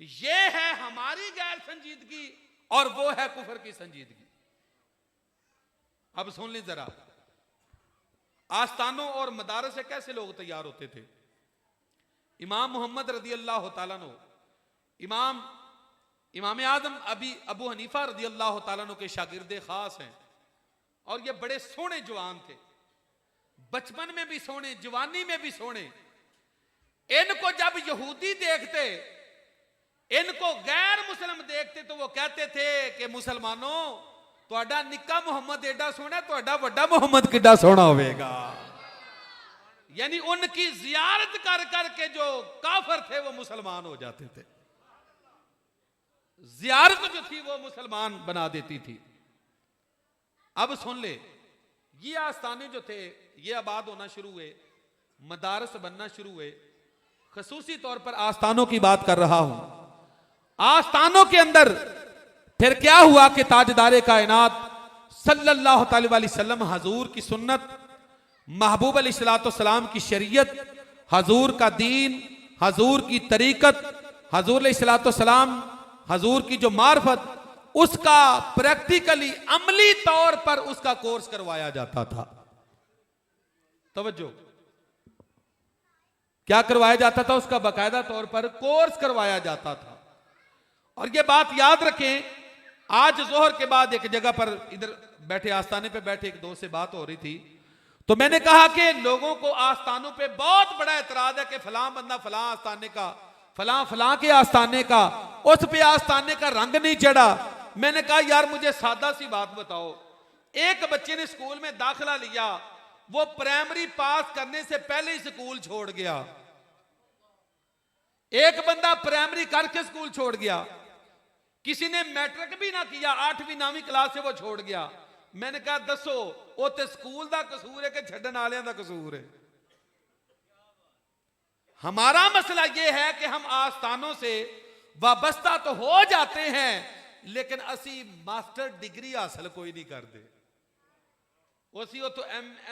ये है हमारी गैर संजीदगी और वो है कुफर की संजीदगी। अब सुन लें जरा, आस्थानों और मदारस से कैसे लोग तैयार होते थे। इमाम मोहम्मद रदी अल्लाह तआला अन्हु, इमाम आजम अबू हनीफा रदी अल्लाह तआला अन्हु के शागिर्दे खास हैं, और ये बड़े सोने जवान थे, बचपन में भी सोने, जवानी में भी सोने। इनको जब यहूदी देखते, इनको गैर मुस्लिम देखते, तो वो कहते थे कि मुसलमानों, तुहाडा निक्का मोहम्मद एडा सोना, तुहाडा वड्डा मोहम्मद किड्डा सोना होवेगा। यानी उनकी जियारत कर करके जो काफिर थे वो मुसलमान हो जाते थे। जियारत जो थी वो मुसलमान बना देती थी। अब सुन ले, ये आस्थाने जो थे ये आबाद होना शुरू हुए, मदारस बनना शुरू हुए। खसूसी तौर पर आस्थानों की बात कर रहा हूं। आस्थानों के अंदर फिर क्या हुआ कि ताजदारे कायनात सल्लल्लाहु अलैहि वसल्लम, हजूर की सुन्नत, महबूब अलैहिस्सलाम की शरीयत, हजूर का दीन, हजूर की तरीकत, हजूर अलैहिस्सलाम, हजूर की जो मार्फत, उसका प्रैक्टिकली अमली तौर पर उसका कोर्स करवाया जाता था। तवज्जो, क्या करवाया जाता था? उसका बाकायदा तौर पर कोर्स करवाया जाता था। और ये बात याद रखें, आज जोहर के बाद एक जगह पर इधर बैठे, आस्थाने पे बैठे एक दोस्त से बात हो रही थी, तो मैंने कहा कि लोगों को आस्थानों पे बहुत बड़ा एतराज है कि फलां बंदा फलां आस्थाने का, फलां फलां के आस्थाने का, उस पे आस्थाने का रंग नहीं चढ़ा। मैंने कहा यार मुझे सादा सी बात बताओ, एक बच्चे ने स्कूल में दाखिला लिया, वो प्राइमरी पास करने से पहले ही स्कूल छोड़ गया। एक बंदा प्राइमरी करके स्कूल छोड़ गया, किसी ने मैट्रिक भी ना किया, 8वीं 9वीं क्लास से वो छोड़ गया। मैंने कहा दसो वो ते स्कूल का कसूर है कि छड्डन वालियां दा कसूर है? हमारा मसला यह है कि हम आस्थानों से वाबस्ता तो हो जाते हैं, लेकिन असी मास्टर डिग्री हासिल कोई नहीं करते, उसी तो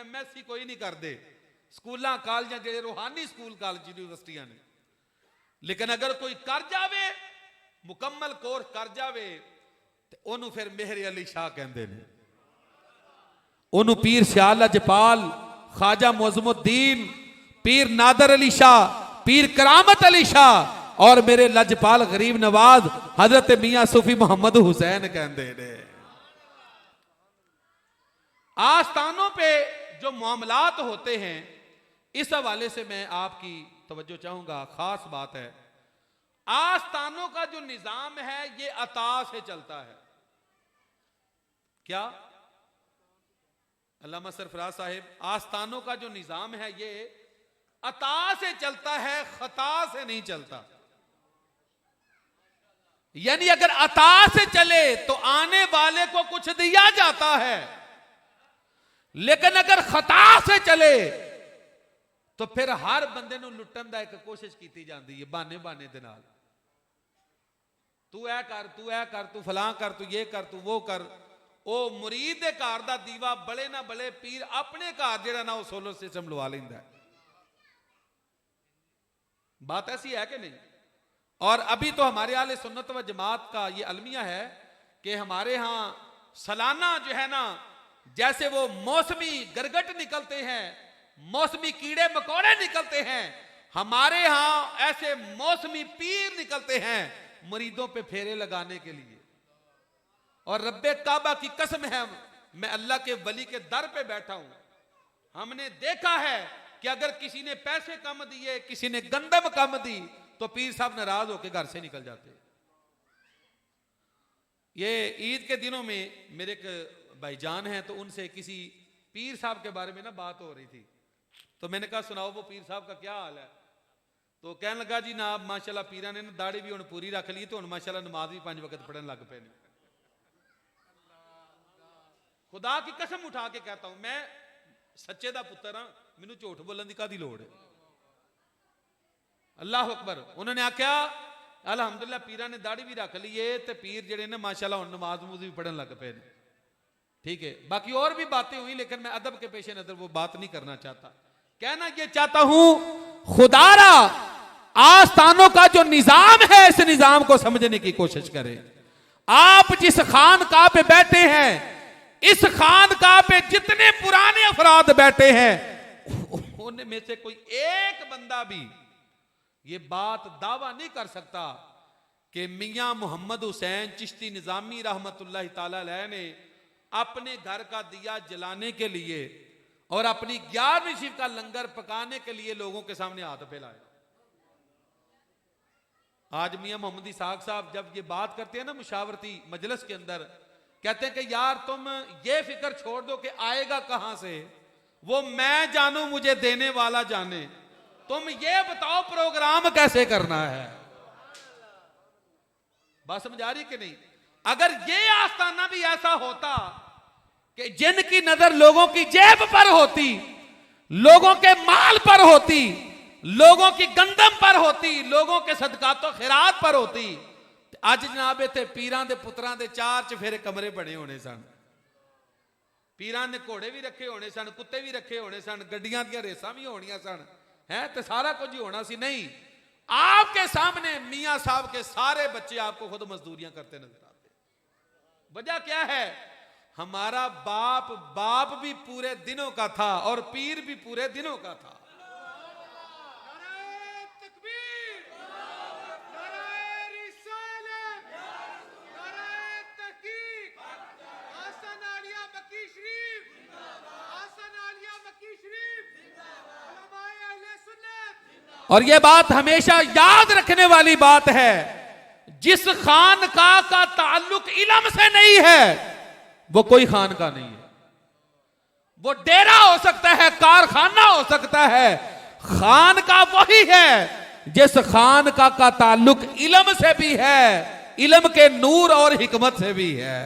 MSc कोई नहीं करते। स्कूल कॉलेज जेडे रूहानी स्कूल कॉलेज यूनिवर्सिटियां ने, लेकिन अगर कोई कर जावे, मुकम्मल कोर्स कर जावे, तो उन्होंने फिर मेहर अली शाह कहते हैं, उन्होंने पीर सियाल लजपाल, ख्वाजा मुअज़्ज़मुद्दीन, पीर नादर अली शाह, पीर करामत अली शाह और मेरे लजपाल गरीब नवाज हजरत मियां सूफी मोहम्मद हुसैन कहते हैं। आस्थानों पे जो मामलात होते हैं, इस हवाले से मैं आपकी तवज्जो चाहूंगा। खास बात है, आस्थानों का जो निजाम है ये अता से चलता है। क्या अल्लामा सरफराज साहिब, आस्थानों का जो निजाम है ये अता से चलता है, खता से नहीं चलता। यानी अगर अता से चले तो आने वाले को कुछ दिया जाता है, लेकिन अगर खता से चले तो फिर हर बंदे नूं लुट्टण दा एक कोशिश की जाती है, बहाने बहाने दे नाल। तू ऐ कर, तू ऐ कर, तू फलां कर, तू ये कर, तू वो कर। ओ मुरीद दे घर दा दीवा बले ना बले, पीर अपने घर जेड़ा ना वो सोलर सिस्टम लवा लेंदा है। बात ऐसी है कि नहीं? और अभी तो हमारे आले सुन्नत व जमात का ये अलमिया है कि हमारे यहां सालाना जो है ना, जैसे वो मौसमी गरगट निकलते हैं, मौसमी कीड़े मकोड़े निकलते हैं, हमारे यहां ऐसे मौसमी पीर निकलते हैं मुरीदों पे फेरे लगाने के लिए। और रब्बे काबा की कसम है, मैं अल्लाह के वली के दर पे बैठा हूं, हमने देखा है कि अगर किसी ने पैसे कम दिए, किसी ने गंदम कम दी, तो पीर साहब नाराज होकर घर से निकल जाते। ये ईद के दिनों में मेरे एक भाईजान हैं, तो उनसे किसी पीर साहब के बारे में ना बात हो रही थी, तो मैंने कहा सुनाओ वो पीर साहब का क्या हाल है? तो कहने लगा जी ना माशाल्लाह पीरा ने ना दाढ़ी भी हुण पूरी रख ली, तो हुण माशाल्लाह नमाज भी 5 वक्त पढ़न लग पे। खुदा की कसम उठा के कहता हूं, मैं सच्चे दा पुत्र हां, मैनू झूठ बोलने की कादी लोड़ है? अल्लाह अकबर। उन्होंने आख्या अलहमदुलिल्लाह पीरा ने दाढ़ी भी रख ली है, तो पीर जेडे ने माशाल्लाह हुण नमाज नमूज भी पढ़न लग पे। ठीक है, बाकी और भी बातें हुई, लेकिन मैं अदब के पेश नजर वो बात नहीं करना चाहता। कहना ये चाहता हूं, खुदारा आस्थानों का जो निजाम है, इस निजाम को समझने की कोशिश करें। आप जिस खानकाह पे बैठे हैं, इस खानकाह पे जितने पुराने अफराद बैठे हैं, उनमें से कोई एक बंदा भी ये बात दावा नहीं कर सकता कि मियां मोहम्मद हुसैन चिश्ती निजामी रहमतुल्लाह ताला अलैह ने अपने घर का दिया जलाने के लिए और अपनी 11वीं शिव का लंगर पकाने के लिए लोगों के सामने हाथ फैलाए। आज मियां मोहम्मद इसाक साहब जब ये बात करते हैं ना मुशावरती मजलिस के अंदर, कहते हैं कि यार तुम ये फिक्र छोड़ दो कि आएगा कहां से, वो मैं जानू मुझे देने वाला जाने, तुम ये बताओ प्रोग्राम कैसे करना है। बात समझ आ रही कि नहीं? अगर ये आस्थाना भी ऐसा होता कि जिनकी नजर लोगों की जेब पर होती, लोगों के माल पर होती, लोगों की गंदम पर होती, लोगों के सदकातो खैरात पर होती, अज जनाब इत्थे पीरां दे पुत्रां दे 4 चफेरे कमरे बने होने सन, पीरां ने घोड़े भी रखे होने सन, कुत्ते भी रखे होने सन, गड्डियां दी रेसां भी होनियां सन, है तो सारा कुछ ही होना सी। नहीं, आपके सामने मियां साहब के सारे बच्चे आपको खुद मजदूरियां करते नजर आते। वजह क्या है? हमारा बाप बाप भी पूरे दिनों का था और पीर भी पूरे दिनों का था। और यह बात हमेशा याद रखने वाली बात है, जिस खानका का ताल्लुक इल्म से नहीं है वो कोई खानका नहीं है। वो डेरा हो सकता है, कारखाना हो सकता है, खानका वही है जिस खानका का ताल्लुक इल्म से भी है, इल्म के नूर और हिकमत से भी है।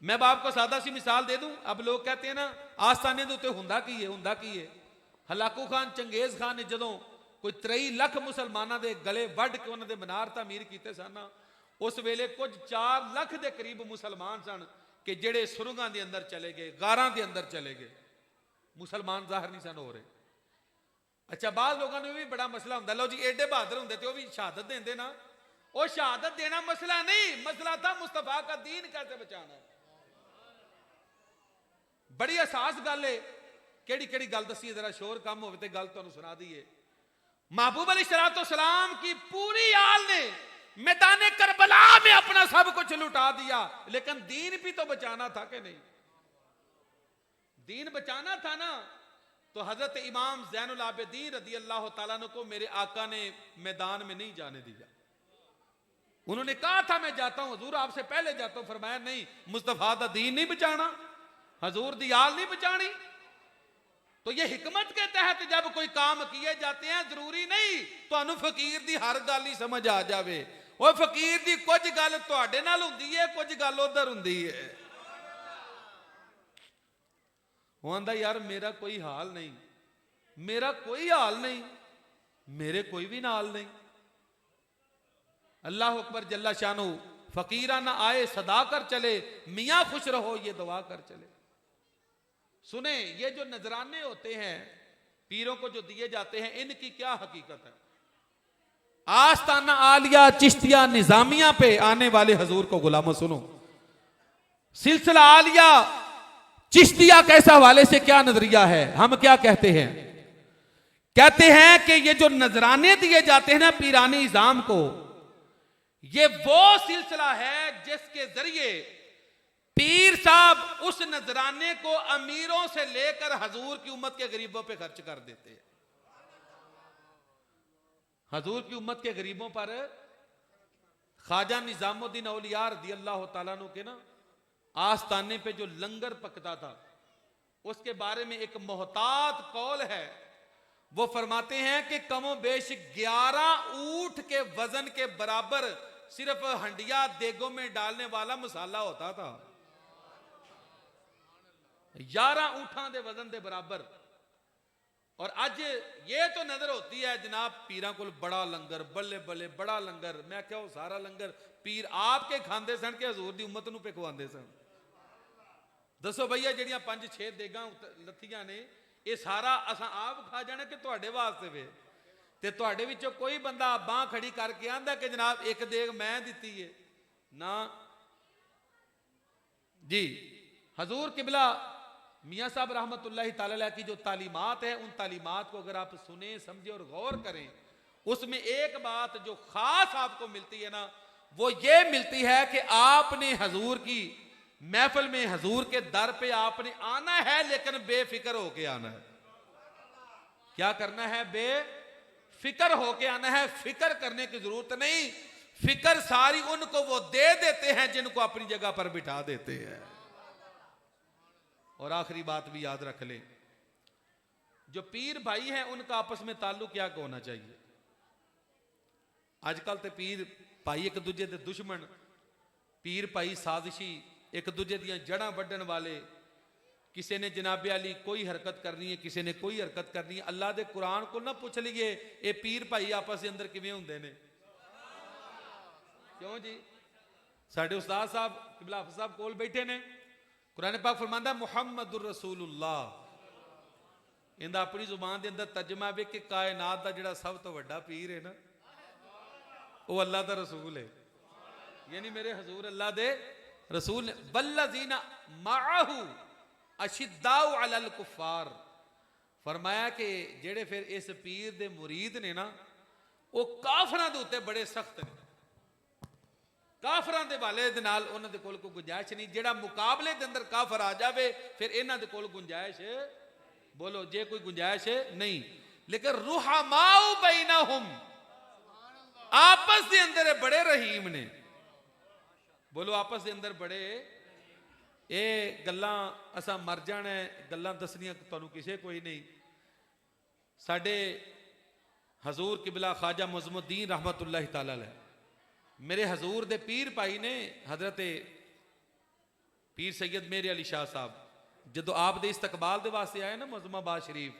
मैं आपको सादा सी मिसाल दे दूं। अब लोग कहते हैं ना आस्थाने दे उत्ते हुंदा की है। हलाकू खान चंगेज खान ने जदों कोई 23 लाख मुसलमानों के गले वढ़ के उन्होंने मीनार तामीर किए सन, उस वेले कुछ 4 लाख के करीब मुसलमान सन कि जेड़े सुरंगां दे अंदर चले गए, गारां दे अंदर चले गए। मुसलमान जाहिर नहीं सन हो रहे। अच्छा, बाद लोगों ने भी बड़ा मसला होंदा, लो जी एडे बहादुर होंदे ते वो भी शहादत देंदे ना। वो शहादत देना मसला नहीं, मसला था मुस्तफा का दीन कैसे बचाना है। बड़ी एहसास गल है। केड़ी केड़ी गल दसी, जरा शोर कम हो गल तुहानू सुना दीए। महबूब अलैहिस्सलाम की पूरी आल ने मैदान करबला में अपना सब कुछ लुटा दिया, लेकिन दीन भी तो बचाना था कि नहीं? दीन बचाना था ना। तो हजरत इमाम ज़ैनुल आबिदीन रज़ी अल्लाह तआला अन्हु को मेरे आका ने मैदान में नहीं जाने दिया। उन्होंने कहा था मैं जाता हूं हुजूर, आपसे पहले जाता हूं। फरमाया नहीं, मुस्तफा दा दीन नहीं बचाना, हजूर दी आल नहीं बचानी। तो ये हिकमत के तहत जब कोई काम किए जाते हैं, जरूरी नहीं तुहानू फकीर दी हर गल ही समझ आ जावे। और फकीर दी कुछ गल तुहाडे नाल हुंदी है, कुछ गल उधर हुंदी है। वो आंदा यार मेरा कोई हाल नहीं, मेरा कोई हाल नहीं, मेरे कोई भी नाल नहीं। अल्लाह अकबर जल्ला शानू। फकीरा ना आए सदा कर चले, मियां खुश रहो ये दुआ कर चले। सुने, ये जो नजराने होते हैं पीरों को जो दिए जाते हैं, इनकी क्या हकीकत है? आस्ताना आलिया चिश्तिया निजामिया पे आने वाले हजूर को गुलामों सुनो। सिलसिला आलिया चिश्तिया कैसा वाले से क्या नजरिया है? हम क्या कहते हैं? कहते हैं कि ये जो नजराने दिए जाते हैं ना पीरानी निजाम को, ये वो सिलसिला है जिसके जरिए पीर साहब उस नजराने को अमीरों से लेकर हजूर की उम्मत के गरीबों पे खर्च कर देते हैं। हजूर की उम्मत के गरीबों पर ख्वाजा निजामुद्दीन औलिया रज़ी अल्लाह तआला अन्हु के ना आस्थाने पे जो लंगर पकता था, उसके बारे में एक मोहतात कौल है। वो फरमाते हैं कि कमो बेश 11 ऊंट के वजन के बराबर सिर्फ हंडिया देगों में डालने वाला मसाला होता था। 11 ऊंटां दे वजन दे बराबर। और अज ये तो नजर होती है जनाब पीरां कोल बड़ा लंगर, बल्ले बल्ले बड़ा लंगर। मैं क्या वो सारा लंगर पीर आपके खांदे सन कि हजूर दी उम्मत नूं पिखवांदे सन? दसो भैया, जड़ियां 5-6 देगां लत्थियां ने, ये सारा असा आप खा जाना कि तुहाडे वास्ते वे? ते तुहाडे विचों कोई बंदा बांह खड़ी करके आंदा कि जनाब एक देग मैं दिती है ना जी। हजूर किबला मियाँ साहब रहमतुल्लाहि ताला अलैह की जो तालीमात है, उन तालीमात को अगर आप सुने समझे और गौर करें, उसमें एक बात जो खास आपको मिलती है ना, वो ये मिलती है कि आपने हजूर की महफिल में, हजूर के दर पे आपने आना है, लेकिन बेफिक्र होके आना है। क्या करना है? बेफिक्र होके आना है। फिक्र करने की जरूरत नहीं। फिक्र सारी उनको वो दे देते हैं जिनको अपनी जगह पर बिठा देते हैं। और आखिरी बात भी याद रख ले, जो पीर भाई हैं उनका आपस में ताल्लुक क्या होना चाहिए? आजकल तो पीर भाई एक दूजे के दुश्मन, पीर भाई साजिशी, एक दूजे दियां जड़ां वड्डण वाले। किसी ने जनाबे अली कोई हरकत करनी है, किसी ने कोई हरकत करनी है। अल्लाह दे कुरान को ना पूछ लीए ये पीर भाई आपस के अंदर किवें हुंदे ने? क्यों जी? साडे उस्ताद साहब किबला हाफिज़ साहब कोल बैठे ने। कुरान पाक फरमांदा मुहम्मदुर रसूलुल्लाह। इंदा अपनी जुबान के अंदर तर्जमा वे कि कायनात का जिहड़ा सब तो वड्डा पीर है ना, वो अल्लाह का रसूल है। यानी मेरे हजूर अल्लाह दे रसूल ने वल्लज़ीना माअहू अशिद्दाउ अलल कुफ़ार, फरमाया कि जेड़े फिर इस पीर दे मुरीद ने ना वो काफरां दे उत्ते बड़े सख्त ने। काफरां दे वाले दे नाल उन्हां दे कोल कोई गुंजाइश नहीं, जेड़ा मुकाबले दे अंदर काफर आ जावे फिर इन्हां दे कोल गुंजाइश, बोलो जे कोई गुंजाइश नहीं। लेकिन रुहमाउ बैनहुम, आपस दे अंदर बड़े रहीम ने, बोलो आपस दे अंदर बड़े। ये गल्लां असा मर जाना है, गल्लां दसनियां तुहानूं किसे कोई नहीं। साडे हजूर किबला ख्वाजा मुज़्ज़मुद्दीन रहमतुल्लाह तआला अलैह, मेरे हजूर दे पीर भाई ने हजरत पीर सैयद मेरे अली शाह साहब जो आप दे इस्तकबाल दे वास्ते आए ना मुअज़्ज़माबाद शरीफ,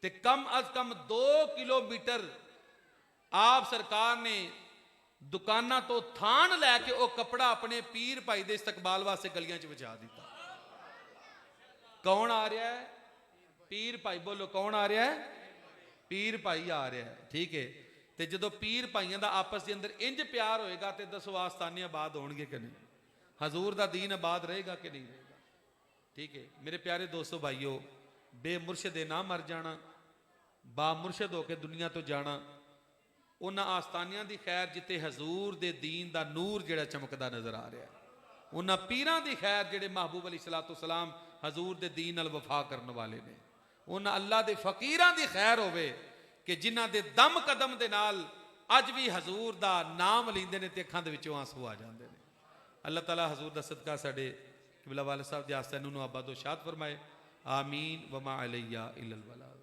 ते कम अज कम 2 किलोमीटर आप सरकार ने दुकाना तो थान लैके वो कपड़ा अपने पीर भाई दे इस्तकबाल वास्ते गलियां च विछा दिता। कौन आ रहा है? पीर भाई। बोलो कौन आ रहा है? पीर भाई आ रहा है। ठीक है, तो जो पीर भाइयों का आपस के अंदर इंज प्यार होएगा तो दसो आस्थाने आबाद होणगे कि नहीं, हजूर का दीन आबाद रहेगा कि नहीं रहेगा। ठीक है मेरे प्यारे दोस्तों भाइयों, बेमुर्शदे ना मर जाना, बामुर्शद होकर दुनिया तो जाना, उन्हां आस्थानियां दी खैर जिते हजूर दे दीन दा नूर जिहड़ा चमकदा नजर आ रहा है, उन्हां पीरां दी खैर जिहड़े महबूब अली सलातो सलाम हजूर दे दीन नाल वफा करने वाले ने, उन्हां अल्लाह दे फकीरां दी खैर होवे कि जिन्हां दे दम कदम दे नाल अज भी हजूर दा नाम लैंदे ने ते अखां दे विचों आंसू आ जांदे ने। अल्लाह ताला हजूर दा सदका साडे किबला वाले साहब दे आस्ते नूं आबादो शाद फरमाए। आमीन। वमा अलैया इल्लल बलाग।